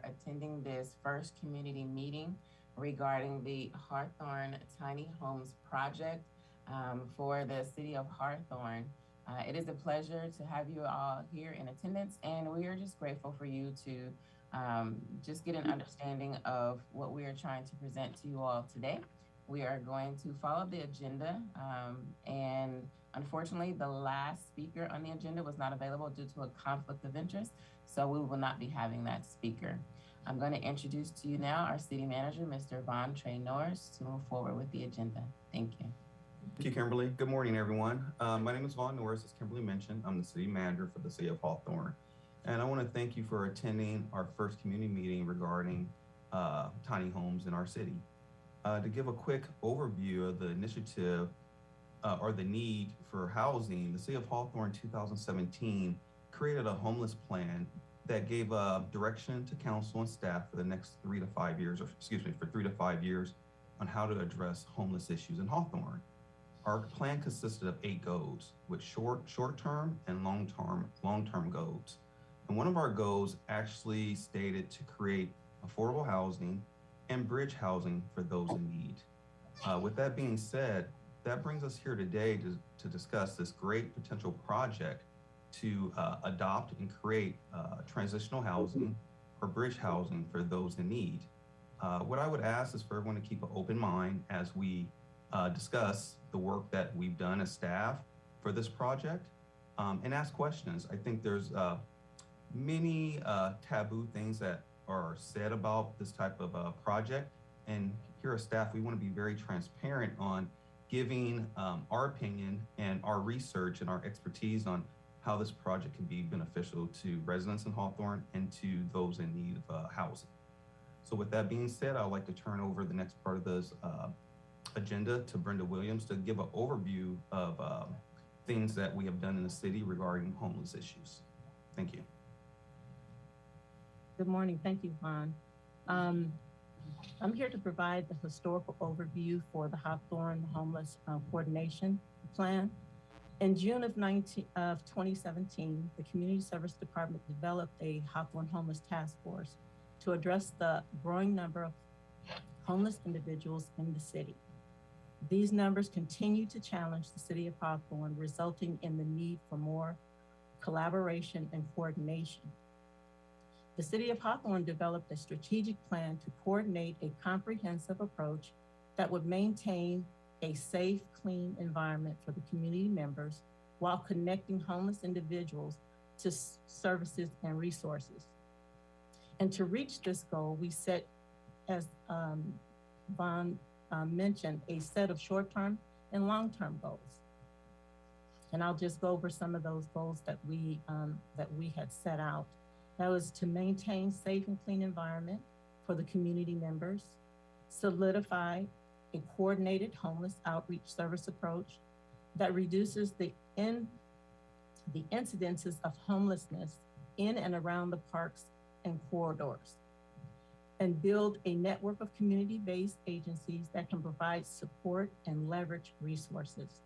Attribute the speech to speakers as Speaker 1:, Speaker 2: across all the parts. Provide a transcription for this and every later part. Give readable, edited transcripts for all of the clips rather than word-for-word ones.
Speaker 1: attending this first community meeting regarding the Hawthorne Tiny Homes project for the city of Hawthorne. It is a pleasure to have you all here in attendance, and we are just grateful for you to just get an understanding of what we are trying to present to you all today. We are going to follow the agenda, and unfortunately, the last speaker on the agenda was not available due to a conflict of interest, so we will not be having that speaker. I'm going to introduce to you now our city manager, Mr. Von Trey Norris, to move forward with the agenda. Thank you.
Speaker 2: Thank you, Kimberly. Good morning, everyone. My name is Von Norris, as Kimberly mentioned. I'm the city manager for the city of Hawthorne. And I want to thank you for attending our first community meeting regarding tiny homes in our city. To give a quick overview of the initiative or the need for housing, the city of Hawthorne 2017 created a homeless plan that gave direction to council and staff for the next 3 to 5 years, or excuse me, for 3 to 5 years on how to address homeless issues in Hawthorne. Our plan consisted of 8 goals with short-term and long-term goals. And one of our goals actually stated to create affordable housing and bridge housing for those in need. With that being said, that brings us here today to discuss this great potential project to adopt and create transitional housing or bridge housing for those in need. What I would ask is for everyone to keep an open mind as we discuss the work that we've done as staff for this project and ask questions. I think there's many taboo things that are said about this type of project. And here as staff, we want to be very transparent on giving our opinion and our research and our expertise on how this project can be beneficial to residents in Hawthorne and to those in need of housing. So with that being said, I'd like to turn over the next part of this agenda to Brenda Williams to give an overview of things that we have done in the city regarding homeless issues. Thank you.
Speaker 3: Good morning. Thank you, Juan. I'm here to provide the historical overview for the Hawthorne Homeless Coordination Plan. In June of 2017, the Community Service Department developed a Hawthorne Homeless Task Force to address the growing number of homeless individuals in the city. These numbers continue to challenge the city of Hawthorne, resulting in the need for more collaboration and coordination. The city of Hawthorne developed a strategic plan to coordinate a comprehensive approach that would maintain a safe, clean environment for the community members while connecting homeless individuals to services and resources. And to reach this goal, we set, as Von mentioned, a set of short-term and long-term goals. And I'll just go over some of those goals that we had set out. That was to maintain safe and clean environment for the community members, solidify a coordinated homeless outreach service approach that reduces the incidences of homelessness in and around the parks and corridors, and build a network of community-based agencies that can provide support and leverage resources.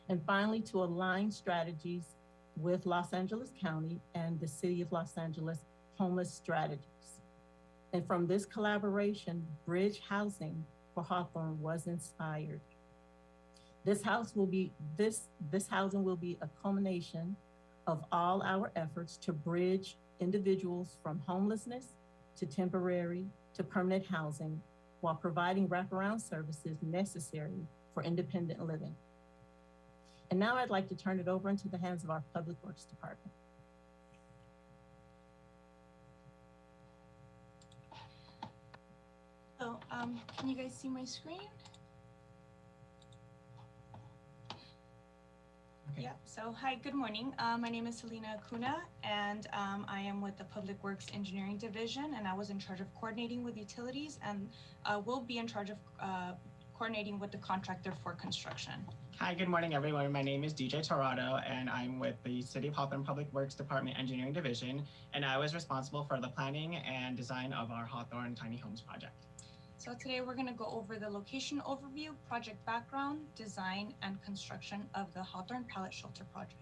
Speaker 3: And finally, to align strategies with Los Angeles County and the City of Los Angeles homeless strategies. And from this collaboration, bridge housing for Hawthorne was inspired. This housing will be a culmination of all our efforts to bridge individuals from homelessness to temporary to permanent housing while providing wraparound services necessary for independent living. And now I'd like to turn it over into the hands of our Public Works Department.
Speaker 4: So, can you guys see my screen? Okay. Yep, so hi, good morning. My name is Selena Acuna, and I am with the Public Works Engineering Division, and I was in charge of coordinating with utilities, and will be in charge of coordinating with the contractor for construction.
Speaker 5: Hi, good morning, everyone. My name is DJ Torado, and I'm with the City of Hawthorne Public Works Department Engineering Division, and I was responsible for the planning and design of our Hawthorne Tiny Homes project.
Speaker 4: So today we're going to go over the location overview, project background, design, and construction of the Hawthorne Pallet Shelter project.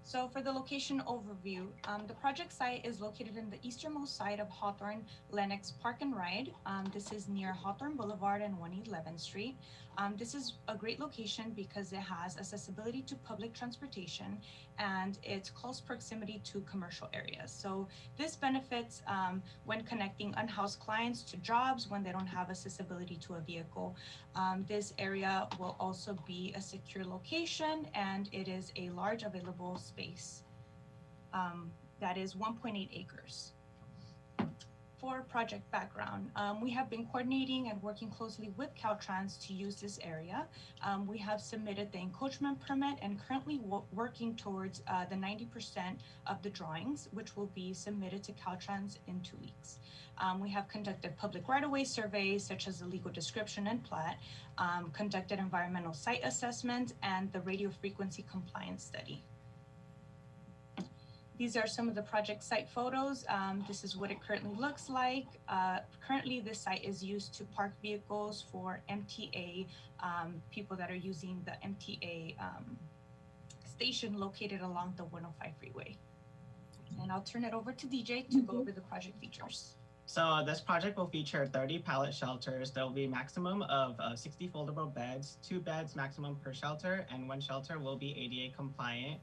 Speaker 4: So for the location overview, the project site is located in the easternmost side of Hawthorne Lennox Park and Ride. This is near Hawthorne Boulevard and 111th Street. This is a great location because it has accessibility to public transportation and its close proximity to commercial areas. So this benefits when connecting unhoused clients to jobs when they don't have accessibility to a vehicle. This area will also be a secure location, and it is a large available space that is 1.8 acres. For project background, we have been coordinating and working closely with Caltrans to use this area. We have submitted the encroachment permit and currently working towards the 90% of the drawings, which will be submitted to Caltrans in 2 weeks. We have conducted public right-of-way surveys such as the legal description and plat, conducted environmental site assessment, and the radio frequency compliance study. These are some of the project site photos. This is what it currently looks like. Currently, this site is used to park vehicles for MTA, people that are using the MTA station located along the 105 freeway. And I'll turn it over to DJ to go over the project features.
Speaker 5: So this project will feature 30 pallet shelters. There will be a maximum of 60 foldable beds, 2 beds maximum per shelter, and 1 shelter will be ADA compliant.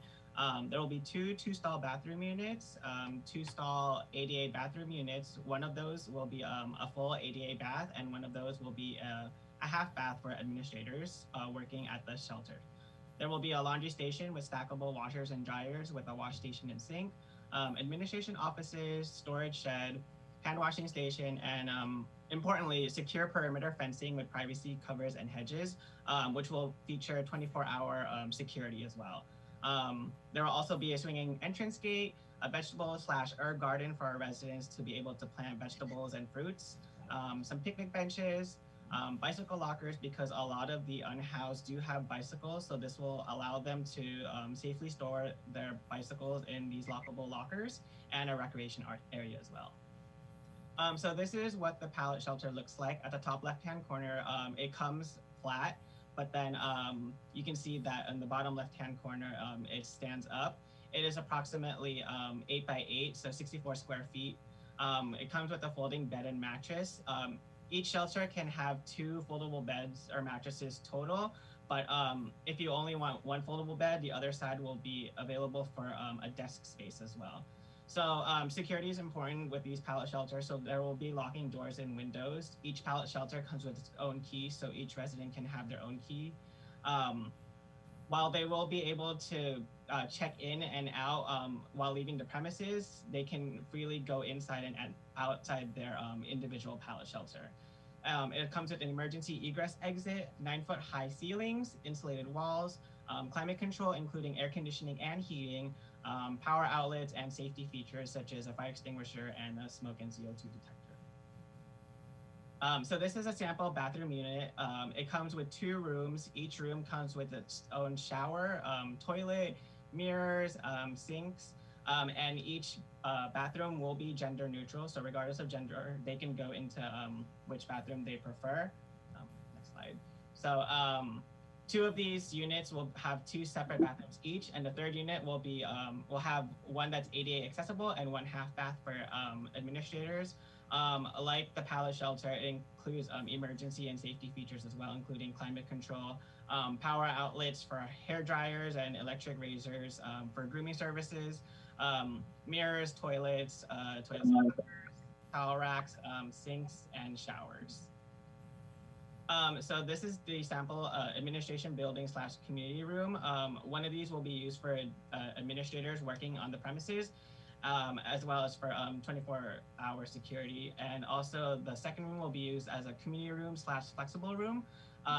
Speaker 5: There will be 2 2-stall bathroom units, 2-stall ADA bathroom units. One of those will be a full ADA bath, and one of those will be a half bath for administrators working at the shelter. There will be a laundry station with stackable washers and dryers with a wash station and sink, administration offices, storage shed, hand washing station, and importantly, secure perimeter fencing with privacy covers and hedges, which will feature 24-hour security as well. There will also be a swinging entrance gate, a vegetable/herb garden for our residents to be able to plant vegetables and fruits, some picnic benches, bicycle lockers because a lot of the unhoused do have bicycles, so this will allow them to safely store their bicycles in these lockable lockers, and a recreation art area as well. So this is what the pallet shelter looks like. At the top left-hand corner, it comes flat, but then you can see that in the bottom left-hand corner, it stands up. It is approximately 8 by 8, so 64 square feet. It comes with a folding bed and mattress. Each shelter can have 2 foldable beds or mattresses total, but if you only want 1 foldable bed, the other side will be available for a desk space as well. So security is important with these pallet shelters, so there will be locking doors and windows. Each pallet shelter comes with its own key, so each resident can have their own key. While they will be able to check in and out while leaving the premises, they can freely go inside and outside their individual pallet shelter. It comes with an emergency egress exit, 9-foot high ceilings, insulated walls, climate control, including air conditioning and heating, power outlets, and safety features such as a fire extinguisher and a smoke and CO2 detector. So this is a sample bathroom unit. It comes with 2 rooms. Each room comes with its own shower, toilet, mirrors, sinks, and each bathroom will be gender neutral. So regardless of gender, they can go into which bathroom they prefer. Next slide. So 2 of these units will have 2 separate bathrooms each, and the 3rd unit will be will have one that's ADA accessible and 1 half bath for administrators. Like the pallet shelter, it includes emergency and safety features as well, including climate control, power outlets for hair dryers and electric razors, for grooming services, mirrors, toilets, towel racks, sinks, and showers. So this is the sample administration building / community room. One of these will be used for administrators working on the premises, as well as for 24-hour security. And also the second room will be used as a community room / flexible room.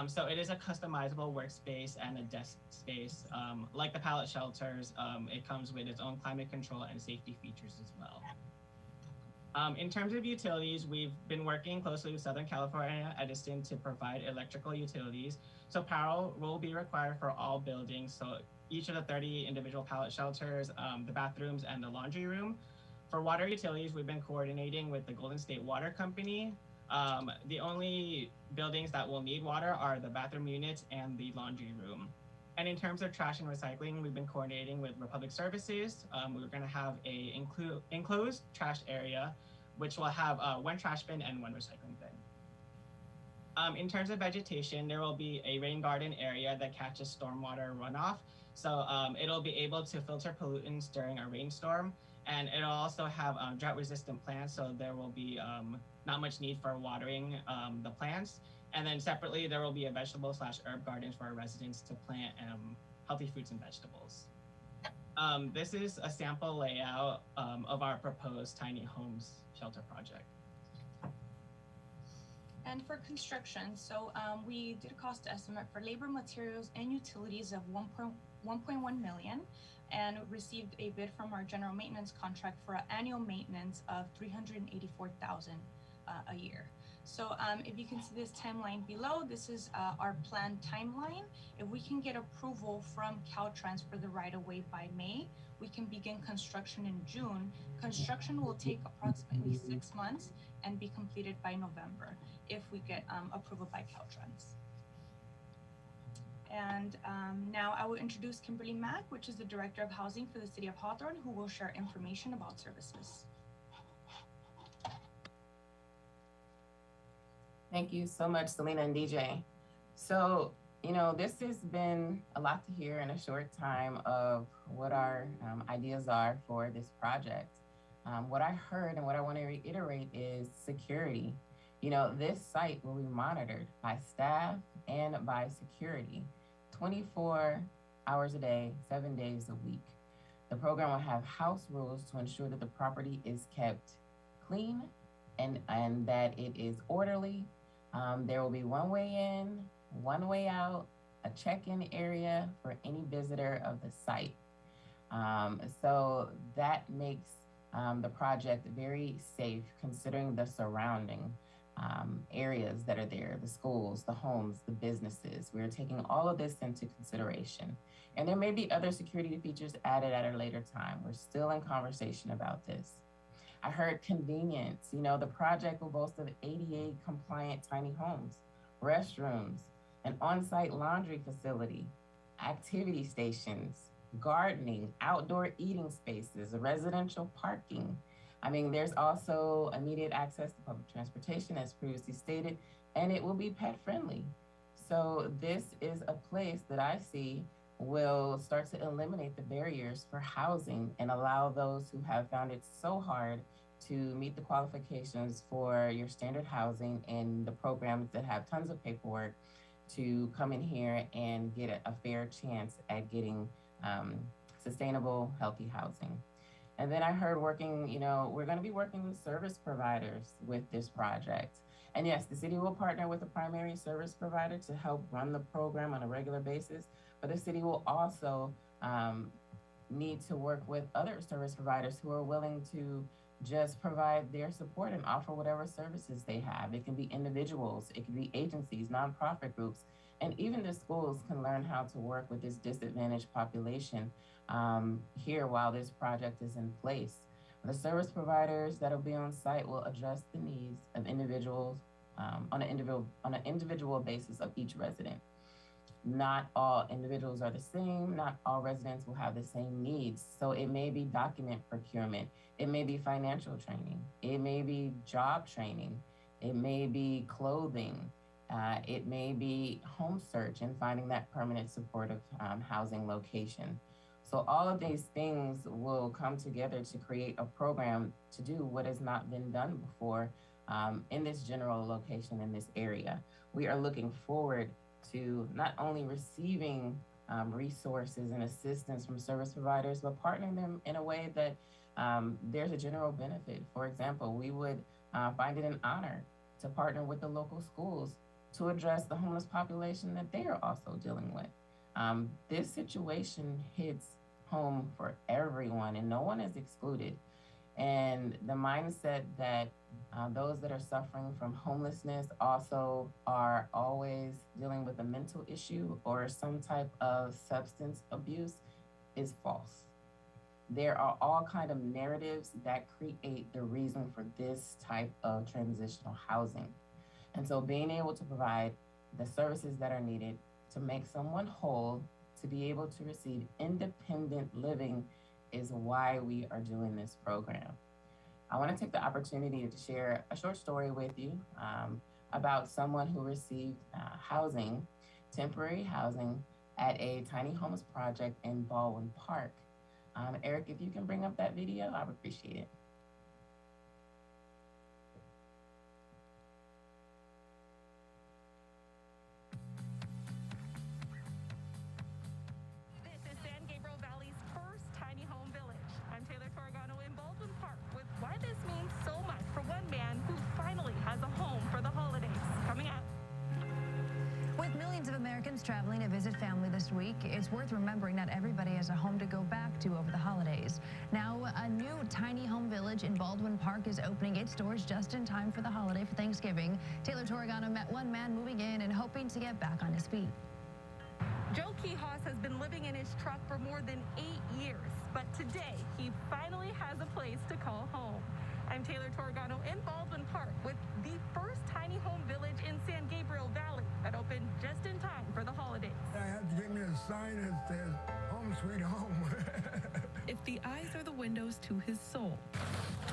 Speaker 5: So it is a customizable workspace and a desk space. Like the pallet shelters, it comes with its own climate control and safety features as well. In terms of utilities, we've been working closely with Southern California Edison to provide electrical utilities. So power will be required for all buildings. So each of the 30 individual pallet shelters, the bathrooms, and the laundry room. For water utilities, we've been coordinating with the Golden State Water Company. The only buildings that will need water are the bathroom units and the laundry room. And in terms of trash and recycling, we've been coordinating with Republic Services. We're going to have a enclosed trash area, which will have one trash bin and one recycling bin. In terms of vegetation, there will be a rain garden area that catches stormwater runoff. So it'll be able to filter pollutants during a rainstorm. And it'll also have drought resistant plants. So there will be not much need for watering the plants. And then separately, there will be a vegetable/herb gardens for our residents to plant healthy fruits and vegetables. This is a sample layout of our proposed tiny homes shelter project.
Speaker 4: And for construction, so we did a cost estimate for labor, materials, and utilities of 1.1 million, and received a bid from our general maintenance contract for an annual maintenance of 384,000 a year. So if you can see this timeline below, this is our planned timeline. If we can get approval from Caltrans for the right-of-way by May, we can begin construction in June. Construction will take approximately 6 months and be completed by November if we get approval by Caltrans. And now I will introduce Kimberly Mack, which is the Director of Housing for the City of Hawthorne, who will share information about services.
Speaker 1: Thank you so much, Selena and DJ. So, this has been a lot to hear in a short time of what our ideas are for this project. What I heard and what I want to reiterate is security. This site will be monitored by staff and by security 24 hours a day, 7 days a week. The program will have house rules to ensure that the property is kept clean and that it is orderly. There will be one way in, one way out, a check-in area for any visitor of the site. So that makes the project very safe considering the surrounding areas that are there, the schools, the homes, the businesses. We're taking all of this into consideration. And there may be other security features added at a later time. We're still in conversation about this. I heard convenience. The project will boast of ADA compliant tiny homes, restrooms, an on-site laundry facility, activity stations, gardening, outdoor eating spaces, residential parking. There's also immediate access to public transportation, as previously stated, and it will be pet friendly. So this is a place that I see will start to eliminate the barriers for housing and allow those who have found it so hard to meet the qualifications for your standard housing and the programs that have tons of paperwork to come in here and get a fair chance at getting sustainable, healthy housing. And then I heard we're going to be working with service providers with this project. And yes, the city will partner with a primary service provider to help run the program on a regular basis, but the city will also need to work with other service providers who are willing to just provide their support and offer whatever services they have. It can be individuals, it can be agencies, nonprofit groups, and even the schools can learn how to work with this disadvantaged population here while this project is in place. The service providers that'll be on site will address the needs of individuals on an individual basis of each resident. Not all individuals are the same. Not all residents will have the same needs. So it may be document procurement. It may be financial training. It may be job training. It may be clothing. It may be home search and finding that permanent supportive housing location. So all of these things will come together to create a program to do what has not been done before in this general location in this area. We are looking forward to not only receiving resources and assistance from service providers, but partnering them in a way that there's a general benefit. For example, we would find it an honor to partner with the local schools to address the homeless population that they are also dealing with. This situation hits home for everyone and no one is excluded. And the mindset that those that are suffering from homelessness also are always dealing with a mental issue or some type of substance abuse is false. There are all kind of narratives that create the reason for this type of transitional housing. And so being able to provide the services that are needed to make someone whole, to be able to receive independent living is why we are doing this program. I want to take the opportunity to share a short story with you about someone who received housing, temporary housing, at a tiny homes project in Baldwin Park. Eric, if you can bring up that video, I would appreciate it.
Speaker 6: This is San Gabriel Valley's first tiny home village. I'm Taylor Torgano in Baldwin Park with why this means so much for one man who finally has a home for the holidays. Coming up.
Speaker 7: With millions of Americans traveling to visit family this week, it's worth remembering not everybody has a home to go back to over the holidays. Now, a new tiny home village in Baldwin Park is opening its doors just in time for the holiday for Thanksgiving. Taylor Torgano met one man moving in and hoping to get back on his feet.
Speaker 6: Joe Quijas has been living in his truck for more than 8 years, but today he finally has a place to call home. I'm Taylor Torgano in Baldwin Park with the first tiny home village in San Gabriel Valley that opened just in time for the holidays.
Speaker 8: I had to give me a sign that says, "Home sweet home."
Speaker 9: If the eyes are the windows to his soul,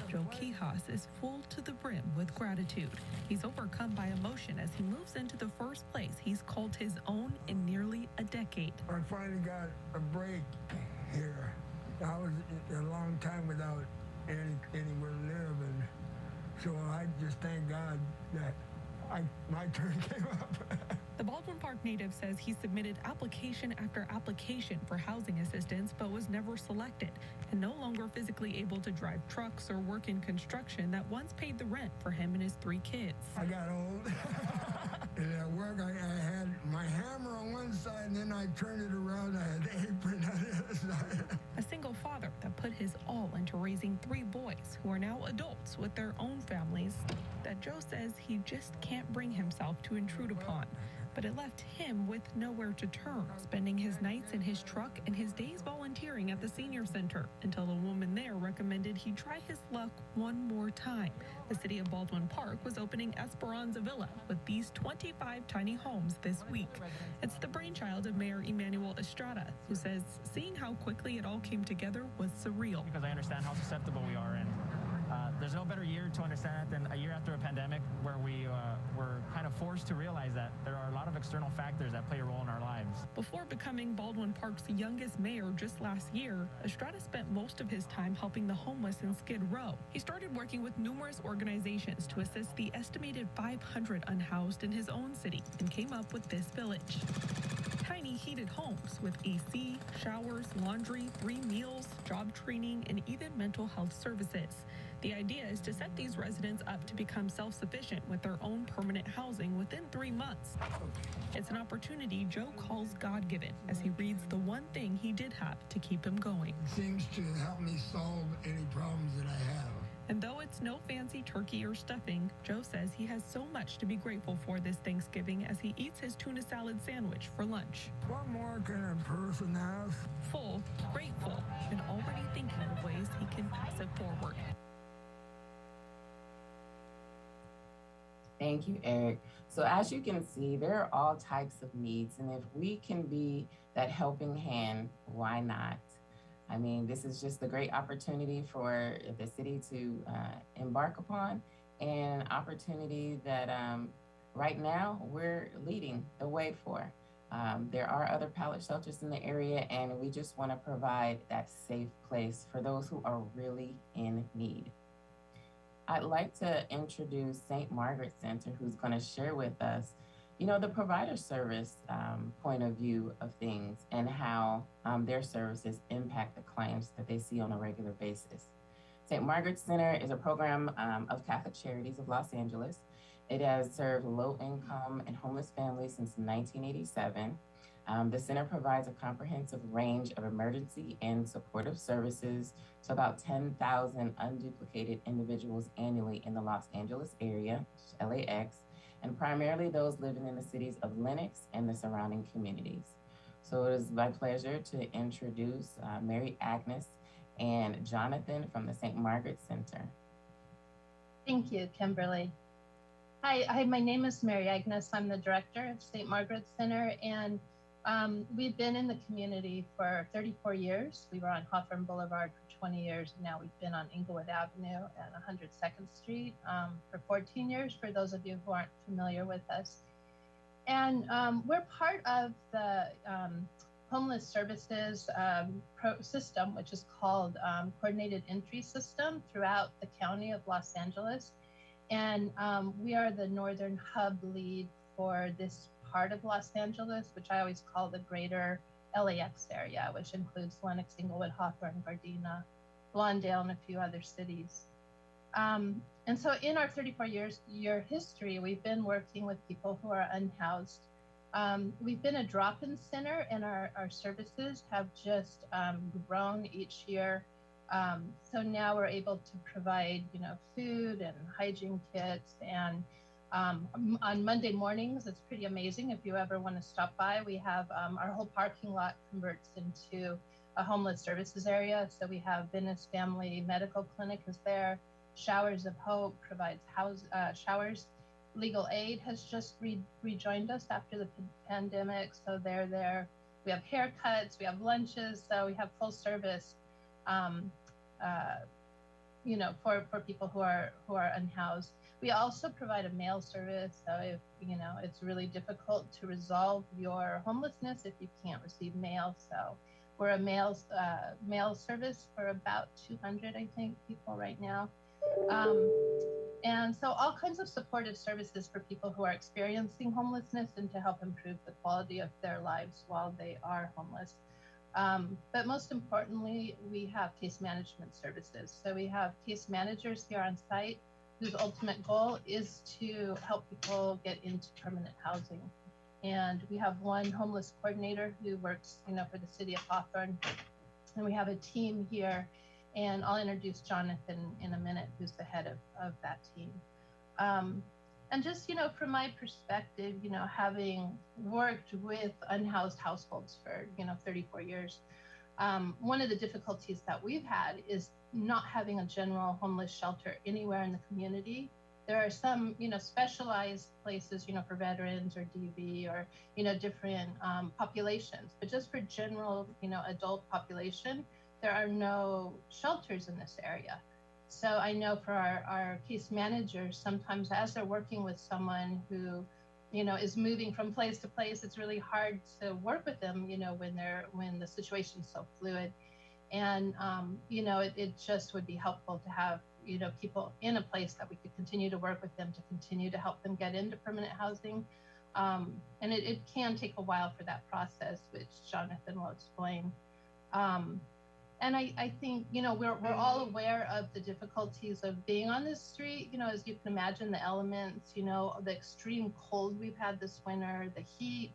Speaker 9: Joe Quijas is full to the brim with gratitude. He's overcome by emotion as he moves into the first place he's called his own in nearly a decade.
Speaker 8: I finally got a break here. I was a long time without anywhere to live, and so I just thank God that my turn came up.
Speaker 9: The Baldwin Park native says he submitted application after application for housing assistance but was never selected, and no longer physically able to drive trucks or work in construction that once paid the rent for him and his 3 kids.
Speaker 8: I got old. And at work, I had my hammer on one side, and then I turned it around, I had the apron on the other side.
Speaker 9: A single father that put his all into raising 3 boys who are now adults with their own families that Joe says he just can't bring himself to intrude upon. But it left him with nowhere to turn, spending his nights in his truck and his days volunteering at the senior center until a woman there recommended he try his luck one more time. The city of Baldwin Park was opening Esperanza Villa with these 25 tiny homes this week. It's the brainchild of Mayor Emmanuel Estrada, who says seeing how quickly it all came together was surreal.
Speaker 10: Because I understand how susceptible we are, and there's no better year to understand that than a year after a pandemic where we were kind of forced to realize that there are a lot of external factors that play a role in our lives.
Speaker 9: Before becoming Baldwin Park's youngest mayor just last year, Estrada spent most of his time helping the homeless in Skid Row. He started working with numerous organizations to assist the estimated 500 unhoused in his own city and came up with this village. Tiny heated homes with AC, showers, laundry, 3 meals, job training, and even mental health services. The idea is to set these residents up to become self-sufficient with their own permanent housing within 3 months. It's an opportunity Joe calls God-given as he reads the one thing he did have to keep him going.
Speaker 8: It seems to help me solve any problems that I have.
Speaker 9: And though it's no fancy turkey or stuffing, Joe says he has so much to be grateful for this Thanksgiving as he eats his tuna salad sandwich for lunch.
Speaker 8: What more can a person ask?
Speaker 9: Full, grateful, and already thinking of ways he can pass it forward.
Speaker 1: Thank you, Eric. So as you can see, there are all types of needs, and if we can be that helping hand, why not? I mean, this is just a great opportunity for the city to embark upon, and an opportunity that right now we're leading the way for. There are other pallet shelters in the area, and we just want to provide that safe place for those who are really in need. I'd like to introduce St. Margaret Center, who's going to share with us, you know, the provider service point of view of things and how their services impact the clients that they see on a regular basis. St. Margaret Center is a program of Catholic Charities of Los Angeles. It has served low-income and homeless families since 1987. The center provides a comprehensive range of emergency and supportive services to about 10,000 unduplicated individuals annually in the Los Angeles area, LAX, and primarily those living in the cities of Lenox and the surrounding communities. So it is my pleasure to introduce Mary Agnes and Jonathan from the St. Margaret Center.
Speaker 11: Thank you, Kimberly. Hi, my name is Mary Agnes. I'm the director of St. Margaret Center, and We've been in the community for 34 years. We were on Hawthorne Boulevard for 20 years. And now we've been on Inglewood Avenue and 102nd Street for 14 years, for those of you who aren't familiar with us. And we're part of the homeless services system, which is called Coordinated Entry System throughout the county of Los Angeles. And we are the northern hub lead for this part of Los Angeles, which I always call the greater LAX area, which includes Lenox, Inglewood, Hawthorne, Gardena, Lawndale, and a few other cities. And so in our 34-year history, we've been working with people who are unhoused. We've been a drop-in center, and our services have just grown each year. So now we're able to provide, food and hygiene kits. And on Monday mornings, it's pretty amazing. If you ever want to stop by, we have our whole parking lot converts into a homeless services area. So we have Venice Family Medical Clinic is there. Showers of Hope provides showers. Legal Aid has just rejoined us after the pandemic, so they're there. We have haircuts, we have lunches, so we have full service, for people who are unhoused. We also provide a mail service, so if it's really difficult to resolve your homelessness if you can't receive mail, so we're a mail service for about 200, I think, people right now. And so all kinds of supportive services for people who are experiencing homelessness and to help improve the quality of their lives while they are homeless. But most importantly, we have case management services. So we have case managers here on site whose ultimate goal is to help people get into permanent housing. And we have one homeless coordinator who works, for the city of Hawthorne. And we have a team here. And I'll introduce Jonathan in a minute, who's the head of that team. And just, from my perspective, having worked with unhoused households for, 34 years, one of the difficulties that we've had is not having a general homeless shelter anywhere in the community. There are some, specialized places, for veterans or DV or, different populations, but just for general, adult population, there are no shelters in this area. So I know for our case managers, sometimes as they're working with someone who, is moving from place to place, it's really hard to work with them, when the situation's so fluid. And, it just would be helpful to have, people in a place that we could continue to work with them, to continue to help them get into permanent housing. And it can take a while for that process, which Jonathan will explain. And I think, we're all aware of the difficulties of being on this street, as you can imagine, the elements, the extreme cold we've had this winter, the heat,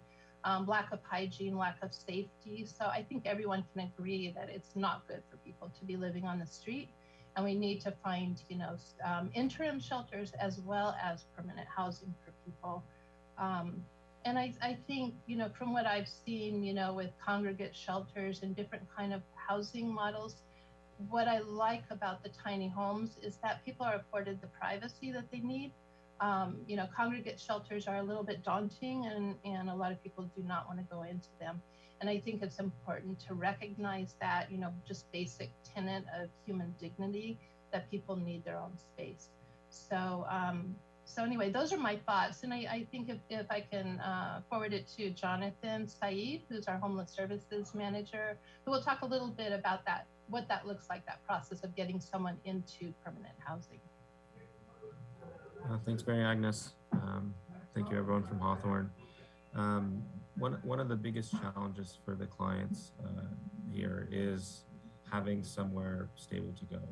Speaker 11: lack of hygiene, lack of safety. So I think everyone can agree that it's not good for people to be living on the street. And we need to find, interim shelters as well as permanent housing for people. And I think, from what I've seen, with congregate shelters and different kind of housing models, what I like about the tiny homes is that people are afforded the privacy that they need. Congregate shelters are a little bit daunting and a lot of people do not want to go into them. And I think it's important to recognize that, just basic tenet of human dignity, that people need their own space. So anyway, those are my thoughts. And I think if I can forward it to Jonathan Saeed, who's our homeless services manager, who will talk a little bit about that, what that looks like, that process of getting someone into permanent housing.
Speaker 12: Thanks, Mary Agnes. Thank you, everyone from Hawthorne. One of the biggest challenges for the clients here is having somewhere stable to go.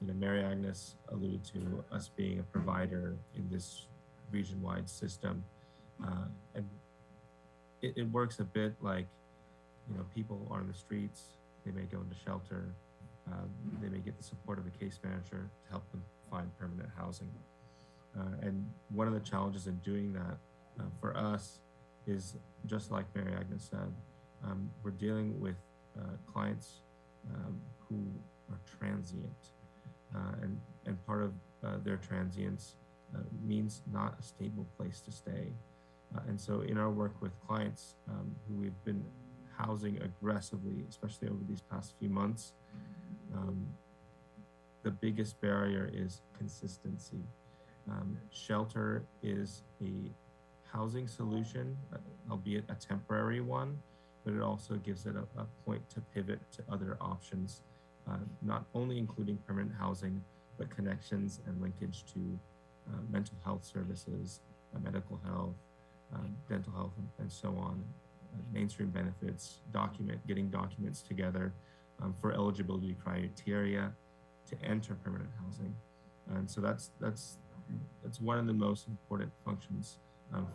Speaker 12: Mary Agnes alluded to us being a provider in this region-wide system. And it works a bit like, people are on the streets, they may go into shelter, they may get the support of a case manager to help them find permanent housing. And one of the challenges in doing that for us is, just like Mary Agnes said, we're dealing with clients who are transient. And part of their transience means not a stable place to stay. And so in our work with clients who we've been housing aggressively, especially over these past few months, the biggest barrier is consistency. Shelter is a housing solution, albeit a temporary one, but it also gives it a point to pivot to other options, not only including permanent housing, but connections and linkage to mental health services, medical health, dental health, and so on, mainstream benefits, getting documents together for eligibility criteria to enter permanent housing. And so that's one of the most important functions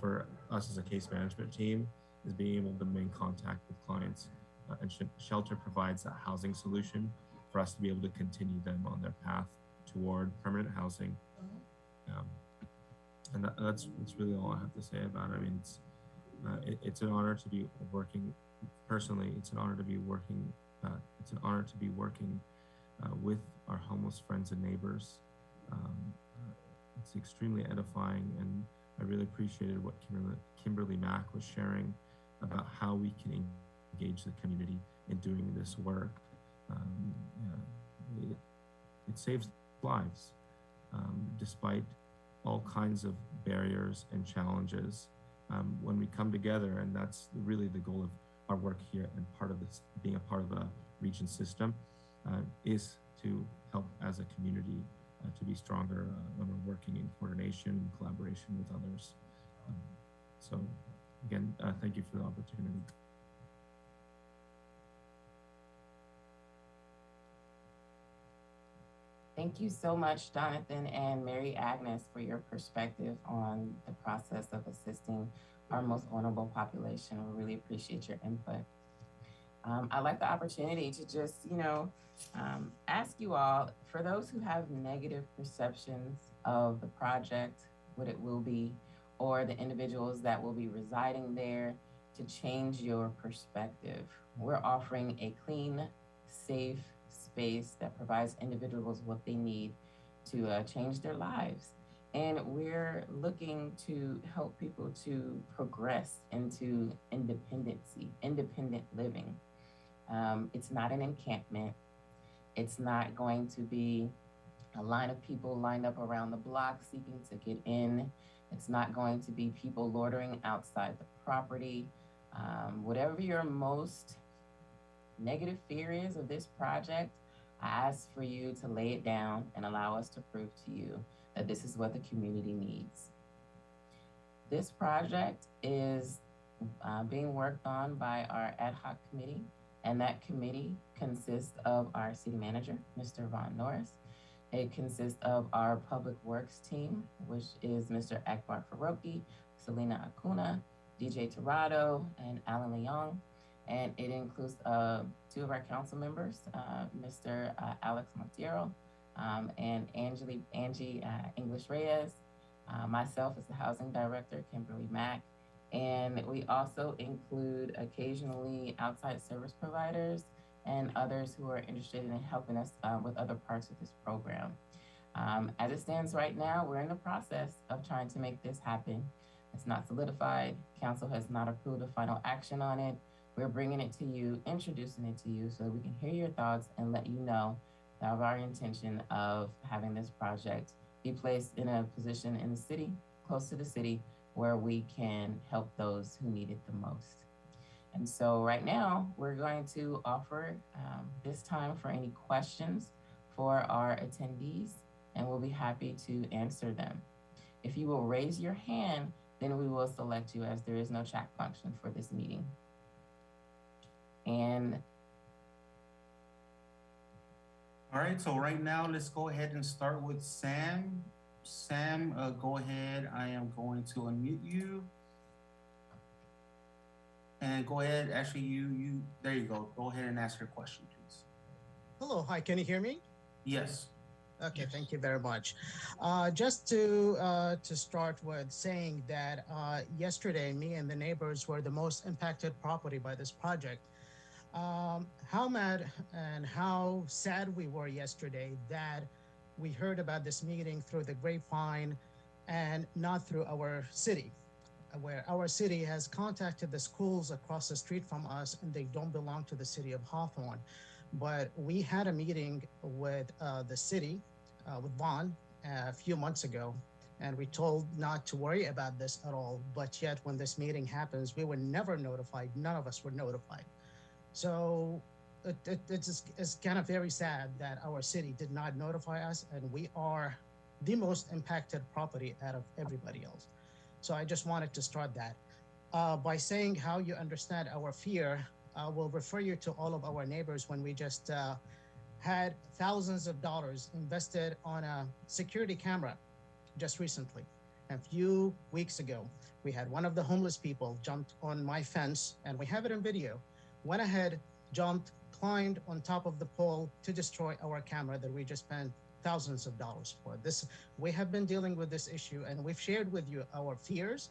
Speaker 12: for us as a case management team, is being able to make contact with clients. And shelter provides that housing solution for us to be able to continue them on their path toward permanent housing. And that's really all I have to say about it. I mean, it's an honor to be working personally. It's an honor to be working. It's an honor to be working with our homeless friends and neighbors. It's extremely edifying, and I really appreciated what Kimberly Mack was sharing about how we can engage the community in doing this work. It saves lives, despite all kinds of barriers and challenges. When we come together, and that's really the goal of our work here, and part of this being a part of a region system, is to help as a community to be stronger when we're working in coordination and collaboration with others. So again, thank you for the opportunity.
Speaker 1: Thank you so much, Jonathan and Mary Agnes, for your perspective on the process of assisting our most vulnerable population. We really appreciate your input. I'd like the opportunity to just, ask you all, for those who have negative perceptions of the project, what it will be, or the individuals that will be residing there, to change your perspective. We're offering a clean, safe space that provides individuals what they need to change their lives. And we're looking to help people to progress into independent living. It's not an encampment. It's not going to be a line of people lined up around the block seeking to get in. It's not going to be people loitering outside the property. Whatever your most negative fear is of this project, I ask for you to lay it down and allow us to prove to you that this is what the community needs. This project is being worked on by our ad hoc committee, and that committee consists of our city manager, Mr. Von Norris. It consists of our public works team, which is Mr. Akbar Faroki, Selena Acuna, DJ Torado, and Alan Leong. And it includes two of our council members, Mr. Alex Montiero and Angie English Reyes, myself as the housing director, Kimberly Mack. And we also include occasionally outside service providers and others who are interested in helping us with other parts of this program. As it stands right now, we're in the process of trying to make this happen. It's not solidified. Council has not approved a final action on it. We're bringing it to you, introducing it to you so that we can hear your thoughts and let you know of our intention of having this project be placed in a position in the city, close to the city, where we can help those who need it the most. And so right now, we're going to offer this time for any questions for our attendees, and we'll be happy to answer them. If you will raise your hand, then we will select you, as there is no chat function for this meeting. And
Speaker 13: all right, so right now, let's go ahead and start with Sam. Sam, go ahead. I am going to unmute you. And go ahead, actually, you there you go. Go ahead and ask your question, please.
Speaker 14: Hello, hi, can you hear me?
Speaker 13: Yes.
Speaker 14: Okay, thank you very much. Just to start with saying that yesterday, me and the neighbors were the most impacted property by this project. How mad and how sad we were yesterday that we heard about this meeting through the grapevine and not through our city. where our city has contacted the schools across the street from us, and they don't belong to the city of Hawthorne. But we had a meeting with the city, with Vaughn, a few months ago, and we told not to worry about this at all. But yet, when this meeting happens, we were never notified. None of us were notified. So it's kind of very sad that our city did not notify us, and we are the most impacted property out of everybody else. So I just wanted to start that by saying how you understand our fear. We'll refer you to all of our neighbors when we just had thousands of dollars invested on a security camera just recently. A few weeks ago, we had one of the homeless people jumped on my fence, and we have it in video, went ahead, jumped, climbed on top of the pole to destroy our camera that we just spent thousands of dollars for. This, we have been dealing with this issue, and we've shared with you our fears.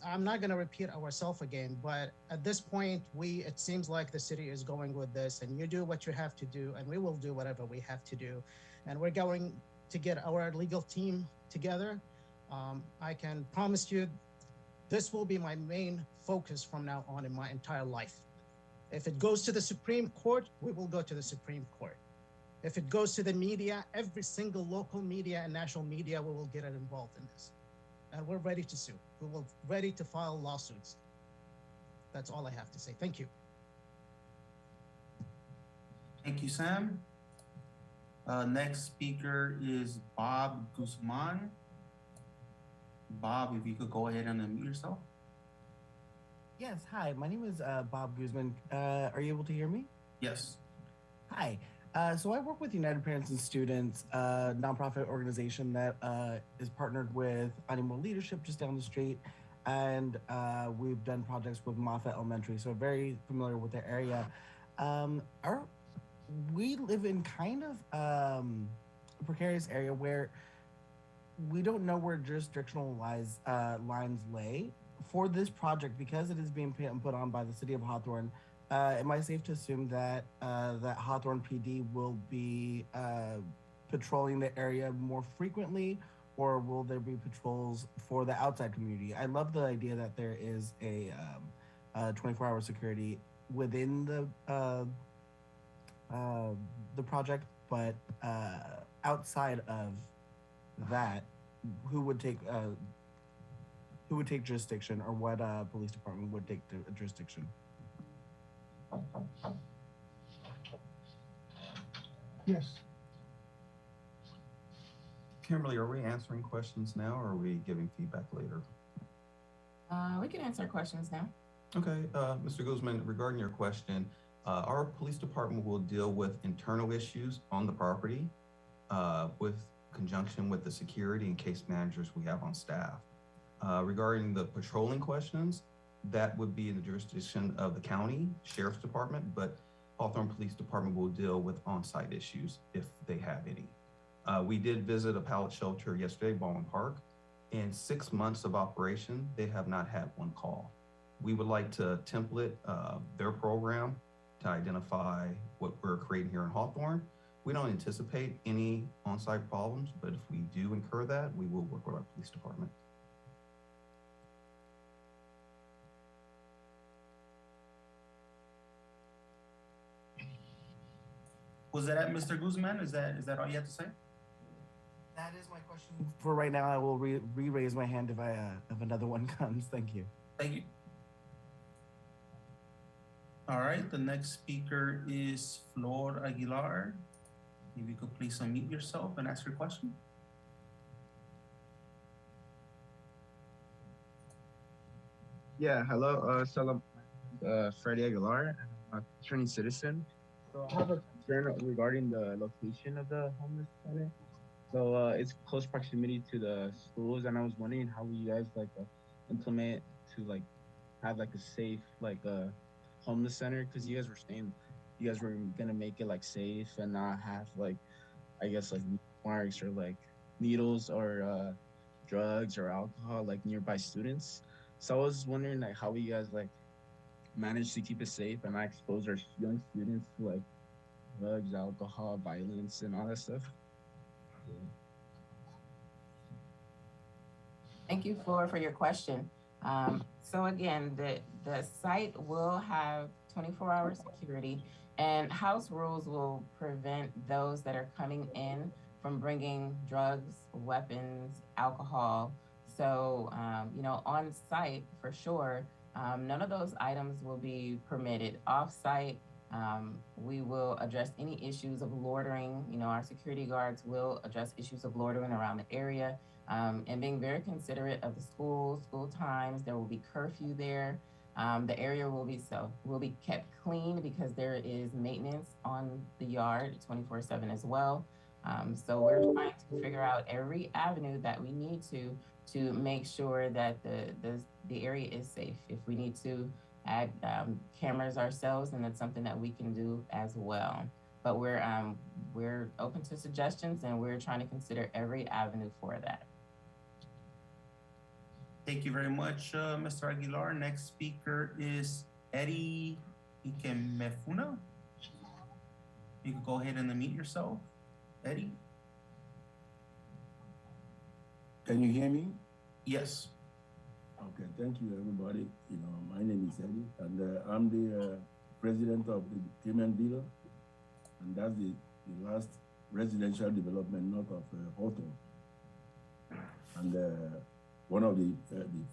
Speaker 14: I'm not going to repeat ourselves again, but at this point, it seems like the city is going with this, and you do what you have to do, and we will do whatever we have to do. And we're going to get our legal team together. I can promise you, this will be my main focus from now on in my entire life. If it goes to the Supreme Court, we will go to the Supreme Court. If it goes to the media, every single local media and national media, we will get it involved in this. And we're ready to sue. We're ready to file lawsuits. That's all I have to say. Thank you.
Speaker 13: Thank you, Sam. Next speaker is Bob Guzman. Bob, if you could go ahead and unmute yourself.
Speaker 15: Yes, hi, my name is Bob Guzman. Are you able to hear me?
Speaker 13: Yes.
Speaker 15: Hi. So I work with United Parents and Students, a nonprofit organization that is partnered with Animal Leadership just down the street. And we've done projects with Moffett Elementary, so very familiar with the area. We live in kind of a precarious area where we don't know where jurisdictional lines lay for this project because it is being put on by the city of Hawthorne. Am I safe to assume that that Hawthorne PD will be patrolling the area more frequently, or will there be patrols for the outside community? I love the idea that there is a 24-hour security within the project, but outside of that, who would take jurisdiction, or what police department would take jurisdiction?
Speaker 8: Yes.
Speaker 2: Kimberly, are we answering questions now, or are we giving feedback later?
Speaker 1: We can answer questions now.
Speaker 2: Okay, Mr. Guzman, regarding your question, our police department will deal with internal issues on the property with conjunction with the security and case managers we have on staff. Regarding the patrolling questions, that would be in the jurisdiction of the county sheriff's department, but Hawthorne Police Department will deal with on-site issues if they have any. We did visit a pallet shelter yesterday, Baldwin Park. In 6 months of operation, they have not had one call. We would like to template their program to identify what we're creating here in Hawthorne. We don't anticipate any on-site problems, but if we do incur that, we will work with our police department.
Speaker 13: Was that it, Mr. Guzman? Is that all you have to say?
Speaker 15: That is my question for right now. I will re-raise my hand if another one comes. Thank you.
Speaker 13: Thank you. All right, the next speaker is Flor Aguilar. If you could please unmute yourself and ask your question.
Speaker 16: Yeah, hello, Salam, Freddie Aguilar, I'm a returning citizen. So I have a concern regarding the location of the homeless center. So it's close proximity to the schools, and I was wondering how you guys implement to have a safe homeless center, because you guys were saying you guys were gonna make it safe and not have I guess marks or needles or drugs or alcohol nearby students. So I was wondering how you guys manage to keep it safe and not expose our young students to drugs, alcohol, violence, and all that stuff.
Speaker 1: Thank you for your question. So again, the site will have 24-hour security, and house rules will prevent those that are coming in from bringing drugs, weapons, alcohol. So, on site for sure, none of those items will be permitted. Off site, we will address any issues of loitering. Our security guards will address issues of loitering around the area, and being very considerate of the school times. There will be curfew there. The area will be kept clean because there is maintenance on the yard 24/7 as well. So we're trying to figure out every avenue that we need to make sure that the area is safe. If we need to add cameras ourselves, and that's something that we can do as well. But we're open to suggestions, and we're trying to consider every avenue for that.
Speaker 13: Thank you very much, Mr. Aguilar. Next speaker is Eddie Ikemefuna. You can go ahead and unmute yourself, Eddie.
Speaker 17: Can you hear me?
Speaker 13: Yes.
Speaker 17: Okay, thank you, everybody. My name is Eddie, and I'm the president of the Cayman Dealer, and that's the last residential development north of Hawthorne. And one of the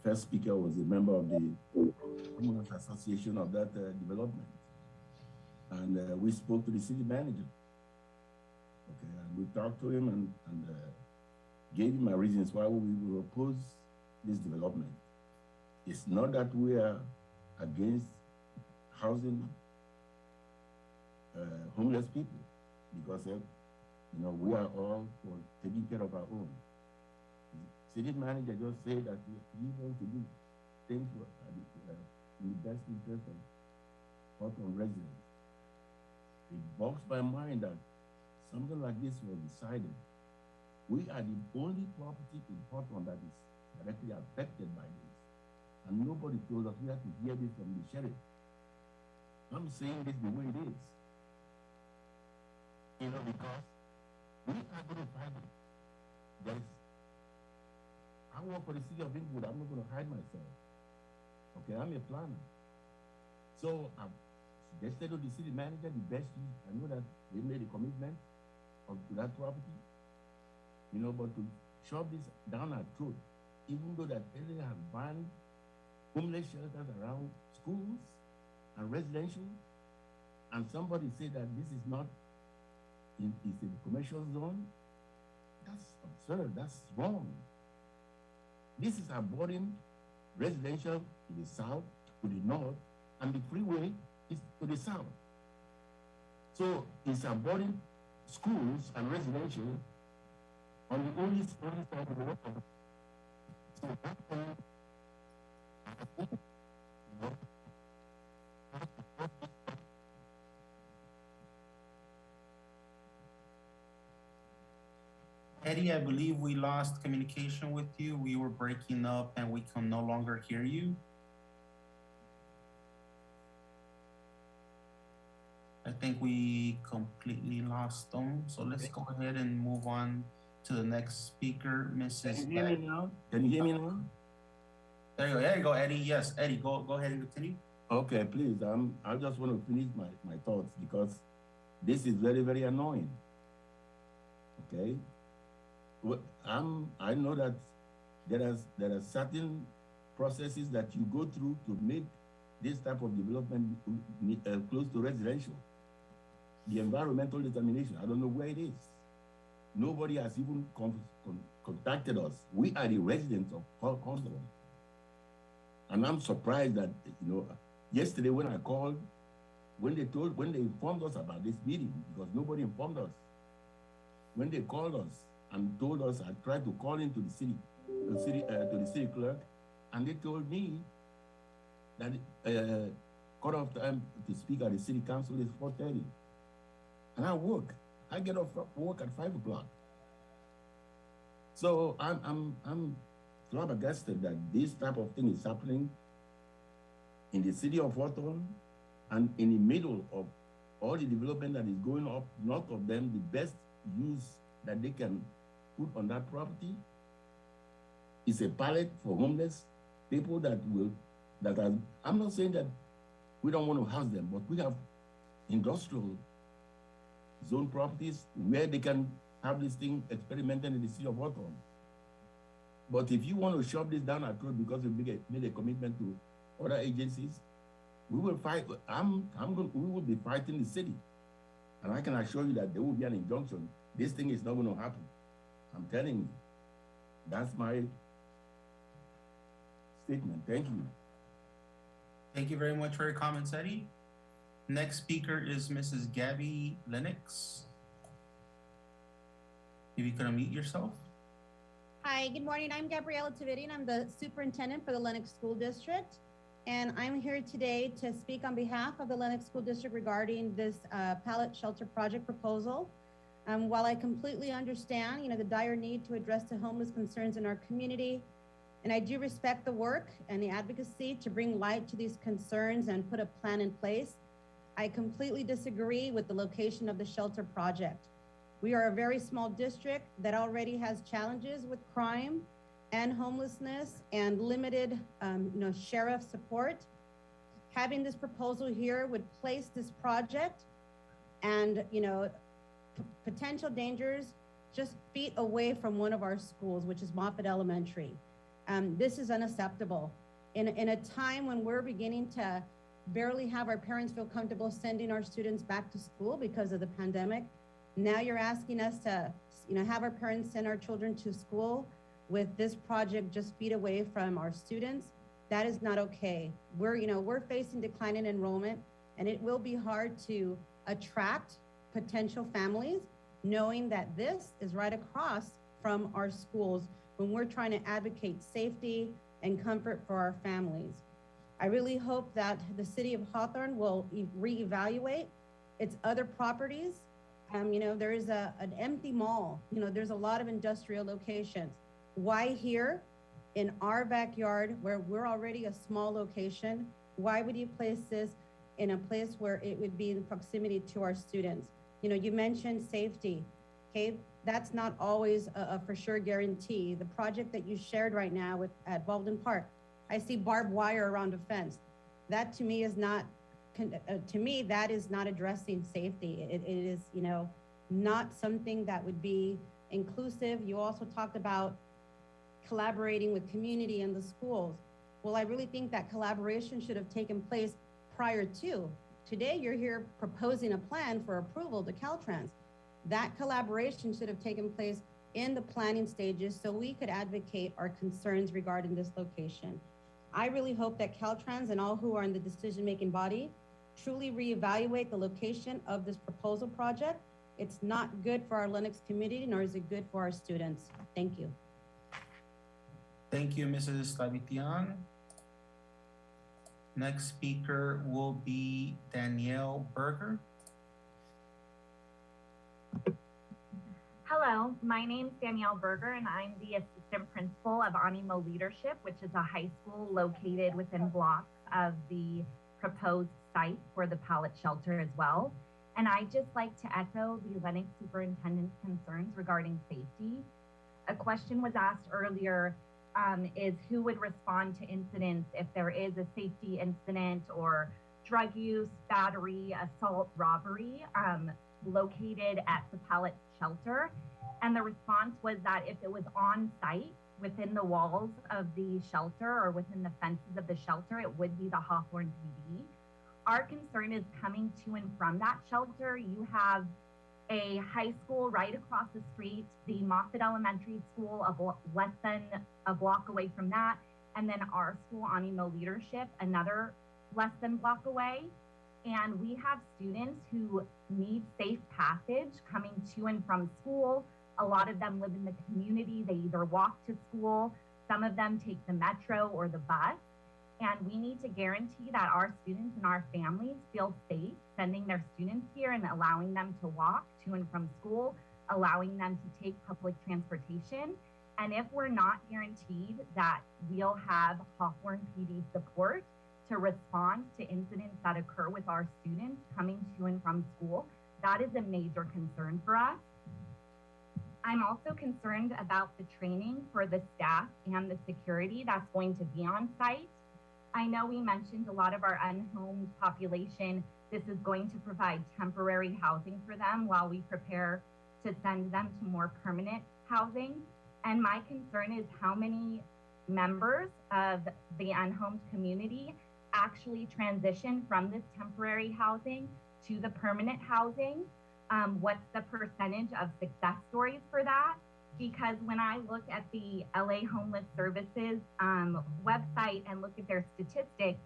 Speaker 17: first speaker was a member of the homeowners association of that development. And we spoke to the city manager. Okay, and we talked to him and gave him our reasons why we will oppose this development. It's not that we are against housing homeless people, because we are all for taking care of our own. City manager just said that he wants to do things in the best interest of Hawthorne residents. It bogs my mind that something like this was decided. We are the only property in Hawthorne that is directly affected by this. And nobody told us. We have to hear this from the sheriff. I'm saying this the way it is. Because we are going to fight it. I work for the city of Inglewood. I'm not going to hide myself. Okay, I'm a planner. So I've suggested to the city manager the best use. I know that they made a commitment to that property, but to shove this down our throat, even though that area has banned homeless shelters around schools and residential, and somebody said that this is not it's a commercial zone. That's absurd. That's wrong. This is aborting residential to the south, to the north, and the freeway is to the south. So it's aborting schools and residential on the only side of the road. So
Speaker 13: Eddie, I believe we lost communication with you. We were breaking up and we can no longer hear you. I think we completely lost them. So let's go ahead and move on to the next speaker, Mrs.
Speaker 17: Can you hear me now? Can you hear me now?
Speaker 13: There you go, Eddie. Yes, Eddie, go ahead and continue.
Speaker 17: Okay, please. I just want to finish my thoughts, because this is very, very annoying. Okay. I know that there are certain processes that you go through to make this type of development close to residential. The environmental determination, I don't know where it is. Nobody has even contacted us. We are the residents of Hawthorne. And I'm surprised that, yesterday when I called, when they informed us about this meeting, because nobody informed us, when they called us and told us, I tried to call into to the city clerk, and they told me that cut-off time to speak at the city council is 4:30. And I get off work at 5 o'clock. So I'm flabbergasted that this type of thing is happening in the city of Hawthorne, and in the middle of all the development that is going up north of them. The best use that they can put on that property It's a pallet for homeless people I'm not saying that we don't want to house them, but we have industrial zone properties where they can have this thing experimented in the city of Hawthorne. But if you want to shove this down our throat because we made a commitment to other agencies, we will fight. We will be fighting the city. And I can assure you that there will be an injunction. This thing is not going to happen. I'm telling you. That's my statement. Thank you.
Speaker 13: Thank you very much for your comments, Eddie. Next speaker is Mrs. Gabby Lennox. If you could unmute yourself.
Speaker 18: Hi, good morning. I'm Gabriela Tavidian. I'm the superintendent for the Lennox School District. And I'm here today to speak on behalf of the Lennox School District regarding this pallet shelter project proposal. While I completely understand, the dire need to address the homeless concerns in our community, and I do respect the work and the advocacy to bring light to these concerns and put a plan in place, I completely disagree with the location of the shelter project. We are a very small district that already has challenges with crime and homelessness and limited, sheriff support. Having this proposal here would place this project and, potential dangers just feet away from one of our schools, which is Moffett Elementary. This is unacceptable. In a time when we're beginning to barely have our parents feel comfortable sending our students back to school because of the pandemic, now you're asking us to, have our parents send our children to school with this project just feet away from our students. That is not okay. We're facing declining enrollment, and it will be hard to attract potential families knowing that this is right across from our schools when we're trying to advocate safety and comfort for our families. I really hope that the city of Hawthorne will reevaluate its other properties. There is an empty mall. There's a lot of industrial locations. Why here in our backyard where we're already a small location? Why would you place this in a place where it would be in proximity to our students? You mentioned safety, okay? That's not always a for sure guarantee. The project that you shared right now at Baldwin Park, I see barbed wire around a fence. That to me is not, that is not addressing safety. It is, not something that would be inclusive. You also talked about collaborating with community and the schools. Well, I really think that collaboration should have taken place prior to. Today, you're here proposing a plan for approval to Caltrans. That collaboration should have taken place in the planning stages so we could advocate our concerns regarding this location. I really hope that Caltrans and all who are in the decision-making body truly reevaluate the location of this proposal project. It's not good for our Lennox community, nor is it good for our students. Thank you.
Speaker 13: Thank you, Mrs. Tabitian. Next speaker will be Danielle Berger.
Speaker 19: Hello, my name is Danielle Berger, and I'm the assistant principal of Animo Leadership, which is a high school located within blocks of the proposed site for the pallet shelter as well. And I'd just like to echo the Lennox superintendent's concerns regarding safety. A question was asked earlier, is who would respond to incidents if there is a safety incident or drug use, battery, assault, robbery located at the pallet shelter. And the response was that if it was on site within the walls of the shelter or within the fences of the shelter, it would be the Hawthorne PD. Our concern is coming to and from that shelter. You have a high school right across the street, the Moffett Elementary School less than a block away from that, and then our school, Animo Leadership, another less than block away. And we have students who need safe passage coming to and from school. A lot of them live in the community. They either walk to school, some of them take the metro or the bus. And we need to guarantee that our students and our families feel safe sending their students here and allowing them to walk to and from school, allowing them to take public transportation. And if we're not guaranteed that we'll have Hawthorne PD support to respond to incidents that occur with our students coming to and from school, that is a major concern for us. I'm also concerned about the training for the staff and the security that's going to be on site. I know we mentioned a lot of our unhomed population. This is going to provide temporary housing for them while we prepare to send them to more permanent housing. And my concern is how many members of the unhomed community actually transition from this temporary housing to the permanent housing. What's the percentage of success stories for that? Because when I look at the LA Homeless Services website and look at their statistics,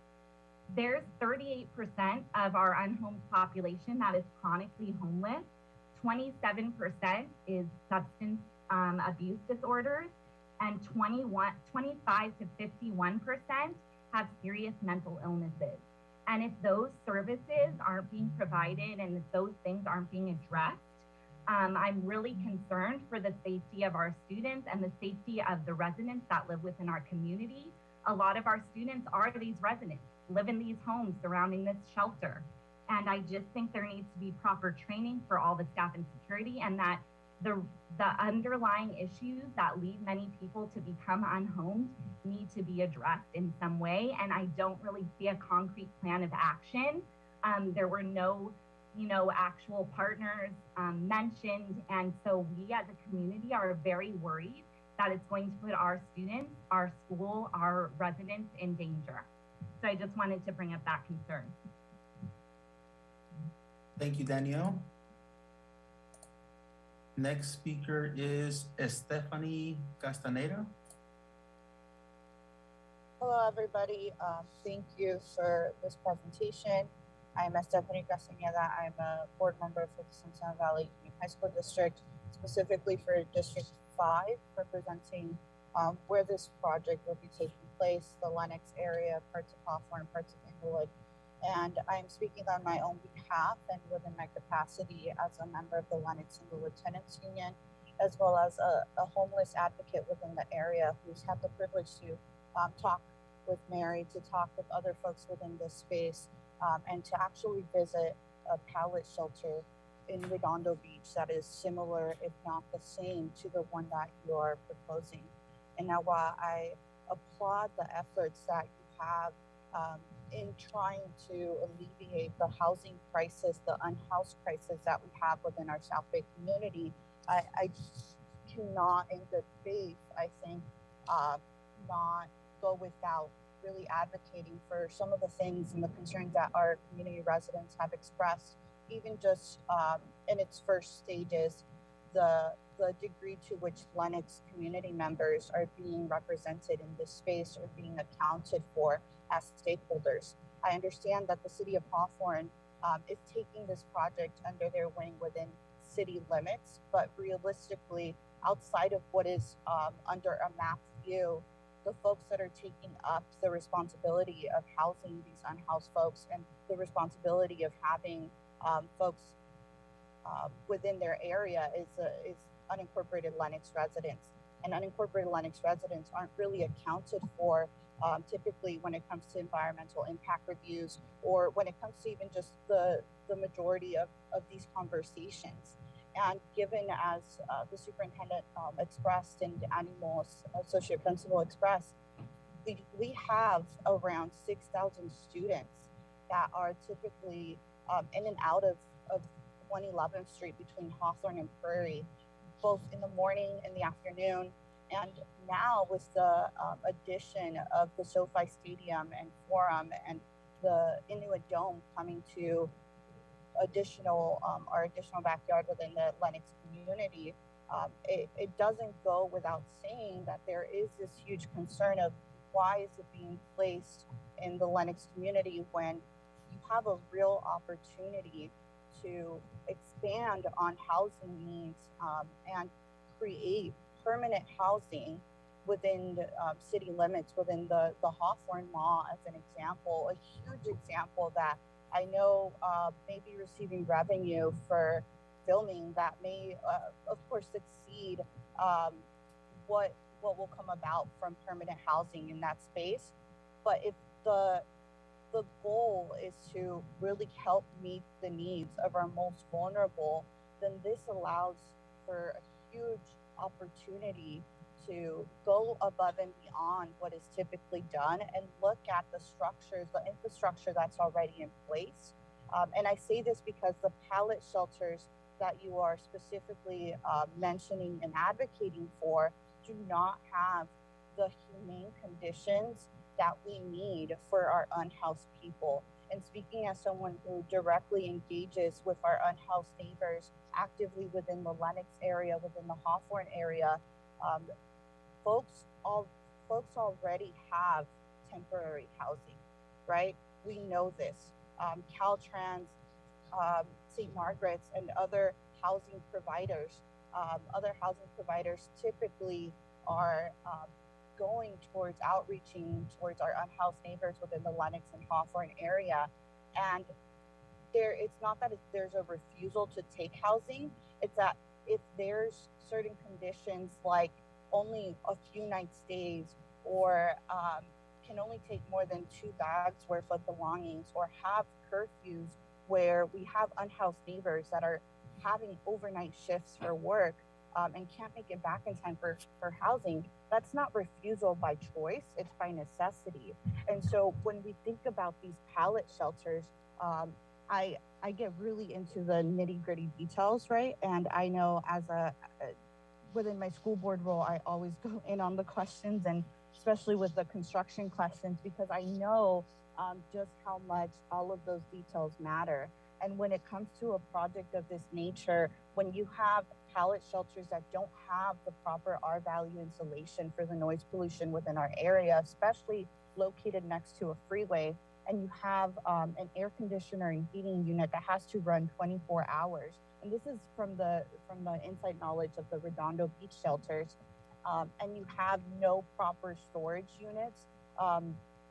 Speaker 19: there's 38% of our unhomed population that is chronically homeless. 27% is substance abuse disorders, and 25 to 51% have serious mental illnesses. And if those services aren't being provided and if those things aren't being addressed, I'm really concerned for the safety of our students and the safety of the residents that live within our community. A lot of our students are these residents, live in these homes surrounding this shelter. And I just think there needs to be proper training for all the staff and security, and that the underlying issues that lead many people to become unhomed need to be addressed in some way. And I don't really see a concrete plan of action. There were no actual partners mentioned. And so we as a community are very worried that it's going to put our students, our school, our residents in danger. So I just wanted to bring up that concern.
Speaker 13: Thank you, Danielle. Next speaker is Stephanie Castaneda.
Speaker 20: Hello, everybody. Thank you for this presentation. I'm Stephanie Castaneda. I'm a board member for the Sunshine Valley Union High School District, specifically for District 5, representing where this project will be taking place, the Lenox area, parts of Hawthorne, parts of Inglewood. And I'm speaking on my own behalf and within my capacity as a member of the Lenox Inglewood Tenants Union, as well as a homeless advocate within the area who's had the privilege to talk with Mary, to talk with other folks within this space, and to actually visit a pallet shelter in Redondo Beach that is similar, if not the same, to the one that you're proposing. And now, while I applaud the efforts that you have in trying to alleviate the housing crisis, the unhoused crisis that we have within our South Bay community, I cannot, in good faith, I think, not go without really advocating for some of the things and the concerns that our community residents have expressed, even just in its first stages, the degree to which Lenox community members are being represented in this space or being accounted for as stakeholders. I understand that the city of Hawthorne is taking this project under their wing within city limits, but realistically, outside of what is under a map view, the folks that are taking up the responsibility of housing these unhoused folks and the responsibility of having folks within their area is unincorporated Lenox residents. And unincorporated Lenox residents aren't really accounted for typically when it comes to environmental impact reviews, or when it comes to even just the majority of these conversations. And given, as the superintendent expressed and Animal's associate principal expressed, we have around 6,000 students that are typically in and out of 111th Street between Hawthorne and Prairie, both in the morning and the afternoon. And now with the addition of the SoFi Stadium and Forum and the Inuit Dome coming to our additional backyard within the Lenox community, it doesn't go without saying that there is this huge concern of why is it being placed in the Lenox community when you have a real opportunity to expand on housing needs and create permanent housing within city limits, within the Hawthorne Mall as an example, a huge example that I know may be receiving revenue for filming that may, of course, exceed what will come about from permanent housing in that space. But if the goal is to really help meet the needs of our most vulnerable, then this allows for a huge opportunity to go above and beyond what is typically done and look at the structures, the infrastructure that's already in place. And I say this because the pallet shelters that you are specifically mentioning and advocating for do not have the humane conditions that we need for our unhoused people. And speaking as someone who directly engages with our unhoused neighbors actively within the Lenox area, within the Hawthorne area, folks already have temporary housing, right? We know this. Caltrans, St. Margaret's, and other housing providers typically are going towards outreaching towards our unhoused neighbors within the Lenox and Hawthorne area. And it's not that there's a refusal to take housing, it's that if there's certain conditions like only a few night stays or can only take more than 2 bags worth of belongings, or have curfews where we have unhoused neighbors that are having overnight shifts for work and can't make it back in time for housing, that's not refusal by choice, it's by necessity. And so when we think about these pallet shelters, I get really into the nitty-gritty details, right? And I know as within my school board role, I always go in on the questions, and especially with the construction questions, because I know just how much all of those details matter. And when it comes to a project of this nature, when you have pallet shelters that don't have the proper R-value insulation for the noise pollution within our area, especially located next to a freeway, and you have an air conditioner and heating unit that has to run 24 hours. And this is from the inside knowledge of the Redondo Beach shelters, and you have no proper storage units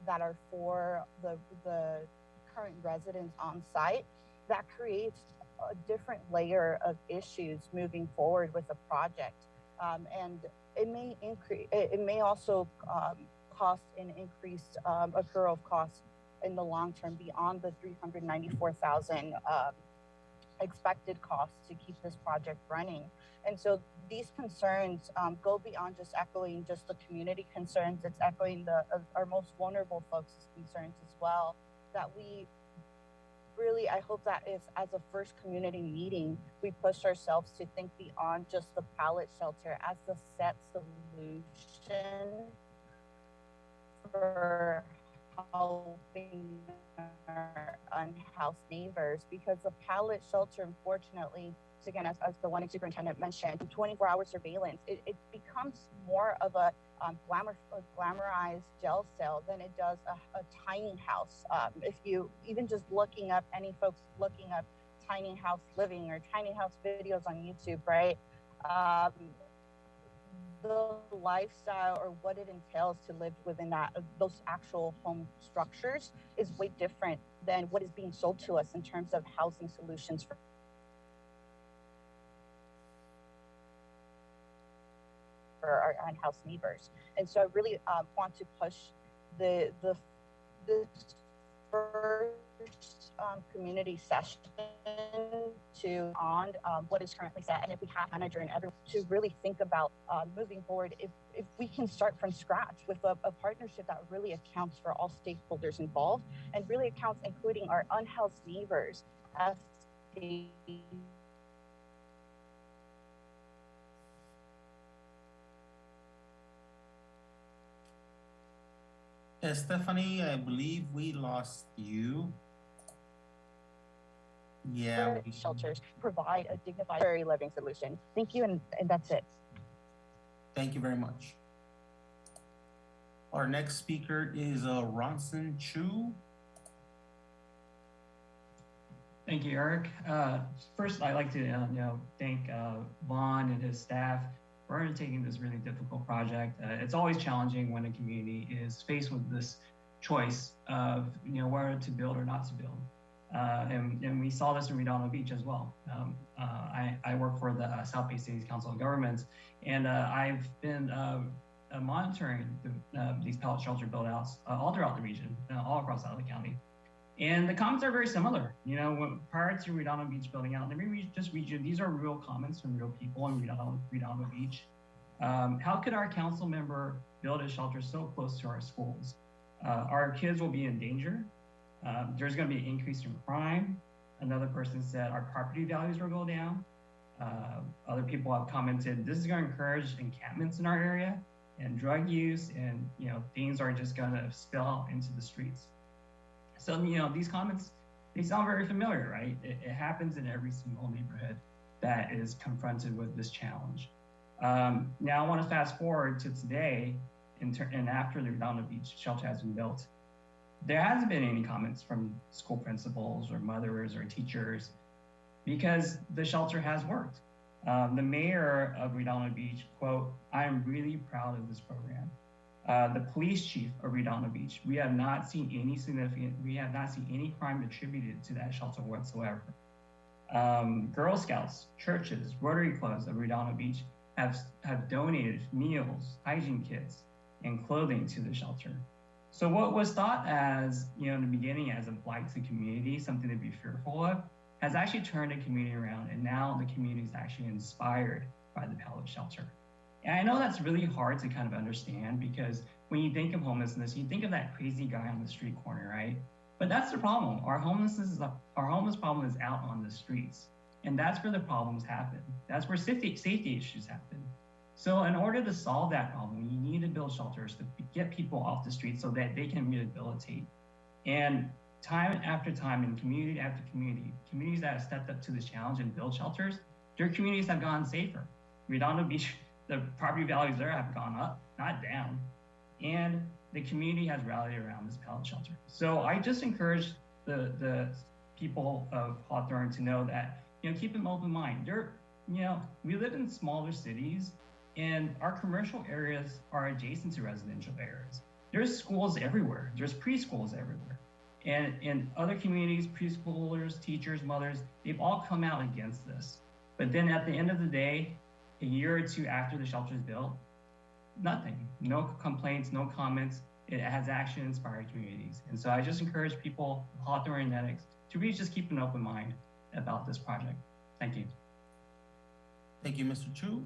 Speaker 20: that are for the current residents on site, that creates a different layer of issues moving forward with the project. And it may also cost an increased accrual of costs in the long term beyond the $394,000 expected costs to keep this project running. And so these concerns go beyond just echoing just the community concerns. It's echoing our most vulnerable folks' concerns as well, that we really, I hope that is, as a first community meeting, we push ourselves to think beyond just the pallet shelter as the set solution for helping our unhoused neighbors, because the pallet shelter, unfortunately, again, as the one superintendent mentioned, 24-hour surveillance, it becomes more of a glamorized jail cell than it does a tiny house. If you even just looking up, any folks looking up tiny house living or tiny house videos on YouTube, right? The lifestyle or what it entails to live within those actual home structures is way different than what is being sold to us in terms of housing solutions for our unhoused neighbors. And so I really want to push this first community session to on what is currently set, and if we have manager and everyone to really think about moving forward, if we can start from scratch with a partnership that really accounts for all stakeholders involved and really accounts including our unhoused neighbors as
Speaker 13: Stephanie, I believe we lost you. Yeah.
Speaker 20: Shelters provide a dignified living solution. Thank you, and that's it.
Speaker 13: Thank you very much. Our next speaker is Ronson Chu.
Speaker 21: Thank you, Eric. First, I'd like to thank Vaughn and his staff for undertaking this really difficult project. It's always challenging when a community is faced with this choice of whether to build or not to build. And we saw this in Redondo Beach as well. I work for the South Bay Cities Council of Governments, and I've been monitoring these pallet shelter build outs all throughout the region, all across Allen County. And the comments are very similar. You know, prior to Redondo Beach building out, let me just read you, these are real comments from real people in Redondo Beach. How could our council member build a shelter so close to our schools? Our kids will be in danger. There's gonna be an increase in crime. Another person said our property values will go down. Other people have commented, this is gonna encourage encampments in our area and drug use, and you know, things are just gonna spill out into the streets. So, you know, these comments, they sound very familiar, right? It happens in every single neighborhood that is confronted with this challenge. Now I want to fast forward to today, and after the Redondo Beach shelter has been built, there hasn't been any comments from school principals or mothers or teachers because the shelter has worked. The mayor of Redondo Beach, quote, "I am really proud of this program." The police chief of Redondo Beach, we have not seen any crime attributed to that shelter whatsoever. Girl Scouts, churches, Rotary clubs of Redondo Beach have donated meals, hygiene kits, and clothing to the shelter. So what was thought as, you know, in the beginning as a blight to the community, something to be fearful of, has actually turned the community around, and now the community is actually inspired by the Pallet shelter. And I know that's really hard to kind of understand because when you think of homelessness, you think of that crazy guy on the street corner, right? But that's the problem. Our homeless problem is out on the streets, and that's where the problems happen. That's where safety issues happen. So in order to solve that problem, you need to build shelters to get people off the streets so that they can rehabilitate. And time after time, in community after community, communities that have stepped up to this challenge and built shelters, their communities have gone safer. Redondo Beach, the property values there have gone up, not down. And the community has rallied around this Pallet shelter. So I just encourage the people of Hawthorne to know that, you know, keep an open mind. You know, we live in smaller cities and our commercial areas are adjacent to residential areas. There's schools everywhere. There's preschools everywhere. And in other communities, preschoolers, teachers, mothers, they've all come out against this. But then at the end of the day, a year or two after the shelter is built, nothing, no complaints, no comments. It has actually inspired communities. And so I just encourage people, Hawthorne and Lennox, to really just keep an open mind about this project. Thank you.
Speaker 13: Thank you, Mr. Chu.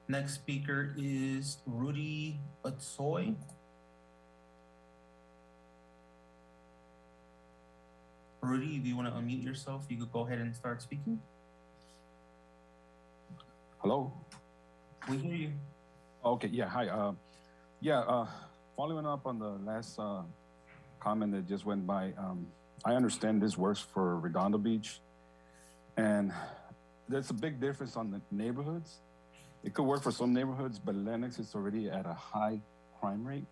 Speaker 13: Next speaker is Rudy Otsoy. Rudy, if you want to unmute yourself, you could go ahead and start speaking.
Speaker 3: Hello.
Speaker 13: We hear you.
Speaker 3: Okay. Yeah. Hi. Following up on the last comment that just went by, I understand this works for Redondo Beach, and there's a big difference on the neighborhoods. It could work for some neighborhoods, but Lennox is already at a high crime rate.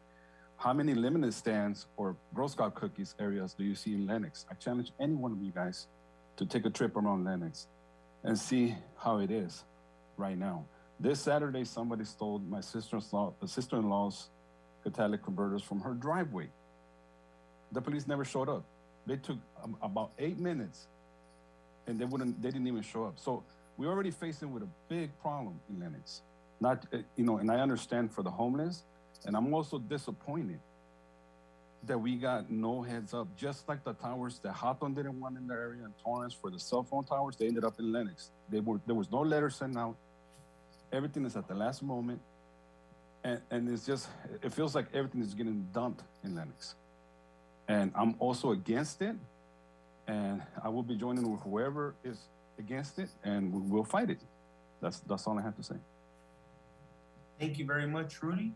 Speaker 3: How many lemonade stands or Girl Scout cookies areas do you see in Lennox? I challenge any one of you guys to take a trip around Lennox and see how it is right now. This Saturday, somebody stole my sister-in-law's catalytic converters from her driveway. The police never showed up. They took about 8 minutes, and they didn't even show up. So we're already facing with a big problem in Lennox. And I understand for the homeless, and I'm also disappointed that we got no heads up, just like the towers that Hawthorne didn't want in their area and Torrance for the cell phone towers, they ended up in Lennox. There was no letter sent out. Everything is at the last moment. And it's just, it feels like everything is getting dumped in Lennox. And I'm also against it. And I will be joining with whoever is against it, and we'll fight it. That's all I have to say.
Speaker 13: Thank you very much, Rudy.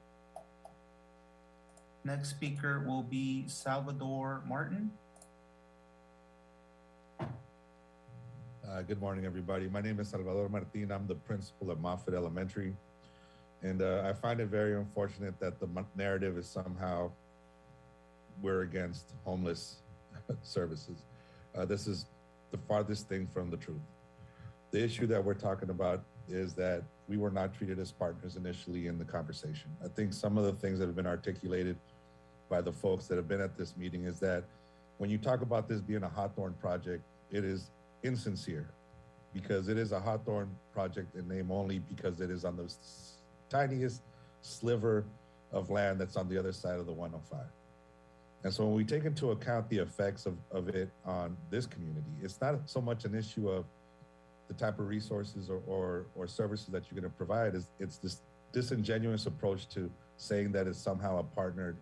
Speaker 13: Next speaker will be Salvador Martin.
Speaker 22: Good morning, everybody. My name is Salvador Martin. I'm the principal at Moffett Elementary. And I find it very unfortunate that the narrative is somehow we're against homeless services. This is the farthest thing from the truth. The issue that we're talking about is that we were not treated as partners initially in the conversation. I think some of the things that have been articulated by the folks that have been at this meeting is that when you talk about this being a Hawthorne project, it is insincere because it is a Hawthorne project in name only because it is on the tiniest sliver of land that's on the other side of the 105. And so when we take into account the effects of it on this community, it's not so much an issue of the type of resources or services that you're going to provide. It's this disingenuous approach to saying that it's somehow partnered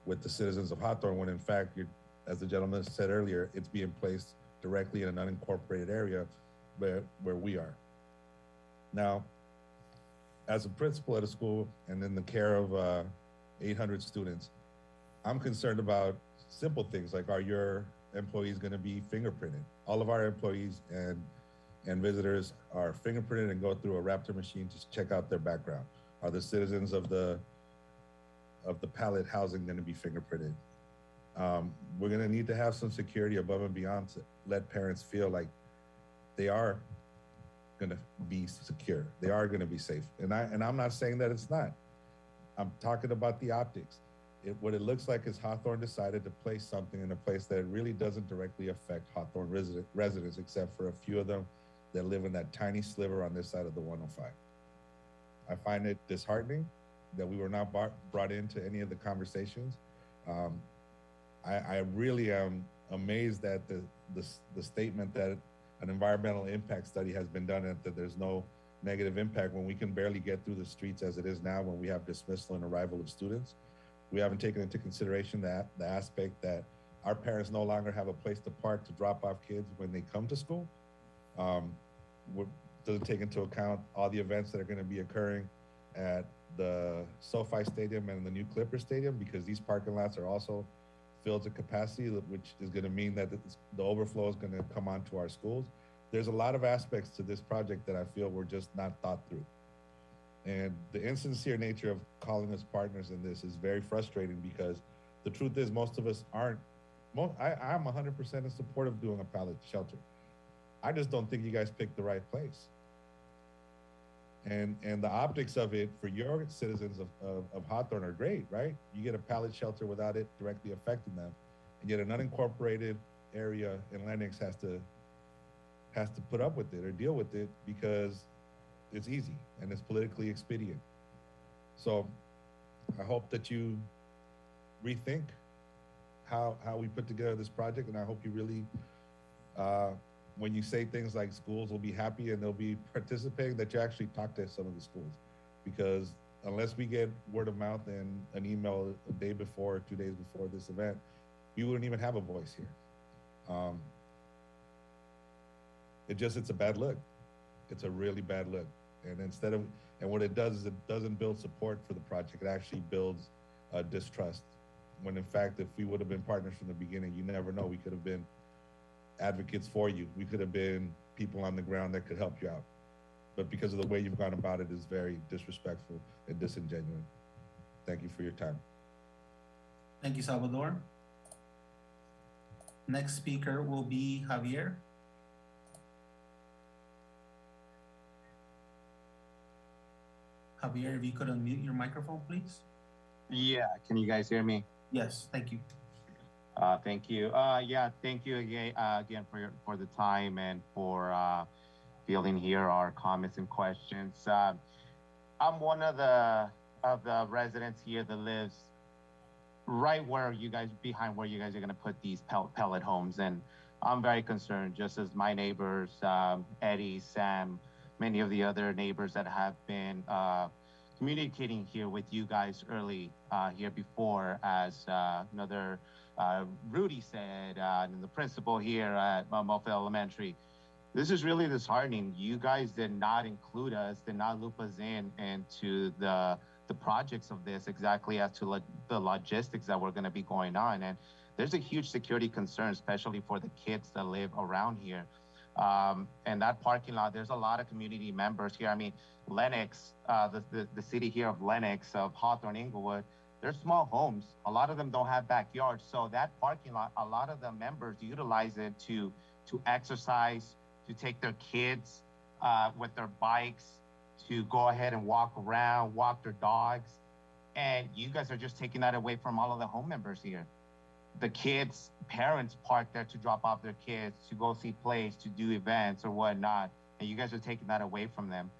Speaker 22: with the citizens of Hawthorne, when in fact, as the gentleman said earlier, it's being placed directly in an unincorporated area where we are. Now, as a principal at a school and in the care of 800 students, I'm concerned about simple things like, are your employees going to be fingerprinted? All of our employees and visitors are fingerprinted and go through a Raptor machine to check out their background. Are the citizens of the Pallet housing going to be fingerprinted? We're going to need to have some security above and beyond to let parents feel like they are going to be secure. They are going to be safe. And I'm not saying that it's not. I'm talking about the optics. What it looks like is Hawthorne decided to place something in a place that really doesn't directly affect Hawthorne residents, except for a few of them that live in that tiny sliver on this side of the 105. I find it disheartening that we were not brought into any of the conversations. I really am amazed at the statement that an environmental impact study has been done and that there's no negative impact when we can barely get through the streets as it is now when we have dismissal and arrival of students. We haven't taken into consideration the aspect that our parents no longer have a place to park to drop off kids when they come to school. Doesn't take into account all the events that are going to be occurring at the SoFi Stadium and the new Clipper Stadium, because these parking lots are also filled to capacity, which is going to mean that the overflow is going to come onto our schools. There's a lot of aspects to this project that I feel were just not thought through. And the insincere nature of calling us partners in this is very frustrating, because the truth is most of us aren't. I'm 100% in support of doing a pallet shelter. I just don't think you guys picked the right place. And the optics of it for your citizens of Hawthorne are great, right? You get a pallet shelter without it directly affecting them, and yet an unincorporated area in Lenox has to put up with it or deal with it because it's easy and it's politically expedient. So I hope that you rethink how we put together this project, and I hope you really, when you say things like schools will be happy and they'll be participating, that you actually talk to some of the schools, because unless we get word of mouth and an email a day before, 2 days before this event, we wouldn't even have a voice here. It's a bad look. It's a really bad look. And what it does is it doesn't build support for the project. It actually builds distrust. When in fact, if we would have been partners from the beginning, you never know. We could have been advocates for you. We could have been people on the ground that could help you out. But because of the way you've gone about it is very disrespectful and disingenuous. Thank you for your time.
Speaker 13: Thank you, Salvador. Next speaker will be Javier. Javier, if you could unmute your microphone, please.
Speaker 4: Yeah, can you guys hear me?
Speaker 13: Yes, thank you.
Speaker 4: Thank you. Yeah, thank you again for the time and for fielding here our comments and questions. I'm one of the residents here that lives right where you guys, behind where you guys are going to put these pellet homes, and I'm very concerned, just as my neighbors, Eddie, Sam, many of the other neighbors that have been communicating here with you guys early here before, as another Rudy said, and the principal here at Moffitt Elementary. This is really disheartening. You guys did not include us, did not loop us into the projects of this, exactly as to the logistics that were going to be going on. And there's a huge security concern, especially for the kids that live around here. And that parking lot, there's a lot of community members here. I mean, Lenox, the city here of Lenox, of Hawthorne, Inglewood, they're small homes. A lot of them don't have backyards. So that parking lot, a lot of the members utilize it to exercise, to take their kids with their bikes, to go ahead and walk around, walk their dogs. And you guys are just taking that away from all of the home members here. The kids' parents park there to drop off their kids, to go see plays, to do events or whatnot. And you guys are taking that away from them.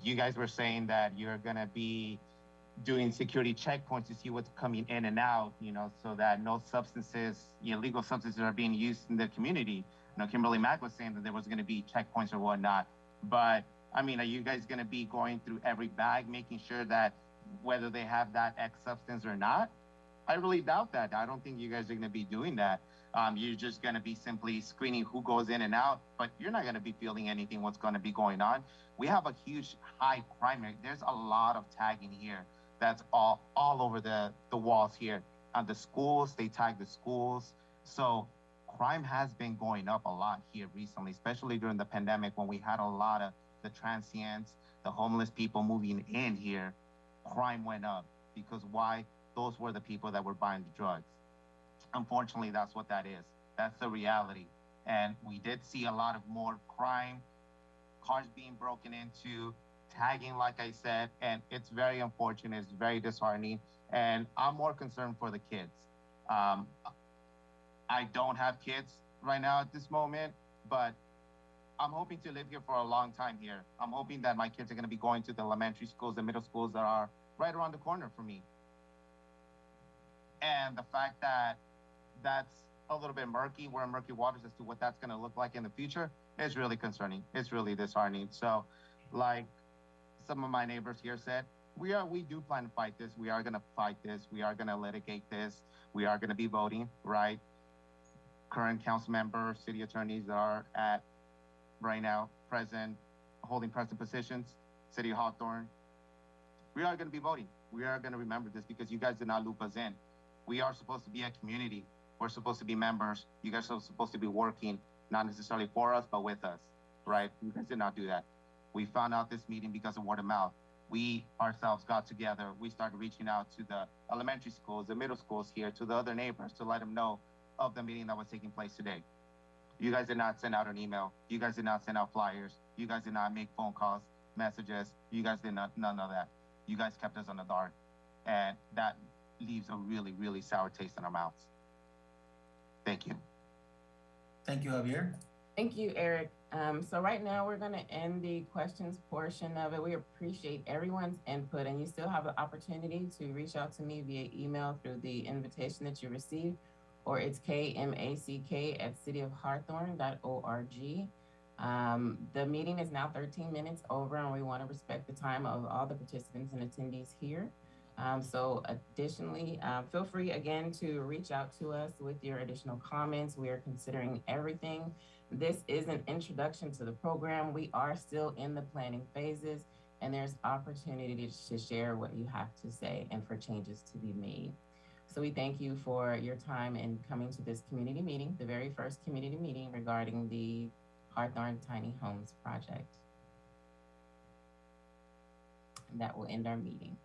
Speaker 4: You guys were saying that you're going to be doing security checkpoints to see what's coming in and out, so that no substances, illegal substances are being used in the community. Kimberly Mack was saying that there was going to be checkpoints or whatnot. But I mean, are you guys going to be going through every bag, making sure that whether they have that X substance or not? I really doubt that. I don't think you guys are going to be doing that. You're just going to be simply screening who goes in and out, but you're not going to be feeling anything what's going to be going on. We have a huge high crime rate. There's a lot of tagging here. That's all over the walls here. The schools, they tag the schools. So crime has been going up a lot here recently, especially during the pandemic when we had a lot of the transients, the homeless people moving in here. Crime went up because why? Those were the people that were buying the drugs. Unfortunately, that's what that is. That's the reality. And we did see a lot of more crime, cars being broken into, tagging, like I said, and it's very unfortunate. It's very disheartening. And I'm more concerned for the kids. I don't have kids right now at this moment, but I'm hoping to live here for a long time here. I'm hoping that my kids are going to be going to the elementary schools, the middle schools that are right around the corner for me. And the fact that that's a little bit murky, we're in murky waters as to what that's going to look like in the future is really concerning. It's really disheartening. So, like some of my neighbors here said, we do plan to fight this. We are going to fight this. We are going to litigate this. We are going to be voting, right? Current council members, city attorneys that are at right now holding present positions, City of Hawthorne. We are going to be voting. We are going to remember this because you guys did not loop us in. We are supposed to be a community. We're supposed to be members. You guys are supposed to be working, not necessarily for us, but with us, right? You guys did not do that. We found out this meeting because of word of mouth. We ourselves got together. We started reaching out to the elementary schools, the middle schools here, to the other neighbors to let them know of the meeting that was taking place today. You guys did not send out an email. You guys did not send out flyers. You guys did not make phone calls, messages. You guys did not, none of that. You guys kept us in the dark. And that leaves a really, really sour taste in our mouths. Thank you.
Speaker 13: Thank you, Javier.
Speaker 1: Thank you, Eric. So right now we're going to end the questions portion of it. We appreciate everyone's input, and you still have an opportunity to reach out to me via email through the invitation that you received, or it's kmack@cityofhawthorne.org. The meeting is now 13 minutes over, and we want to respect the time of all the participants and attendees here. So additionally, feel free again to reach out to us with your additional comments. We are considering everything. This is an introduction to the program. We are still in the planning phases, and there's opportunity to share what you have to say and for changes to be made. So we thank you for your time in coming to this community meeting, the very first community meeting regarding the Hawthorne Tiny Homes project. And that will end our meeting.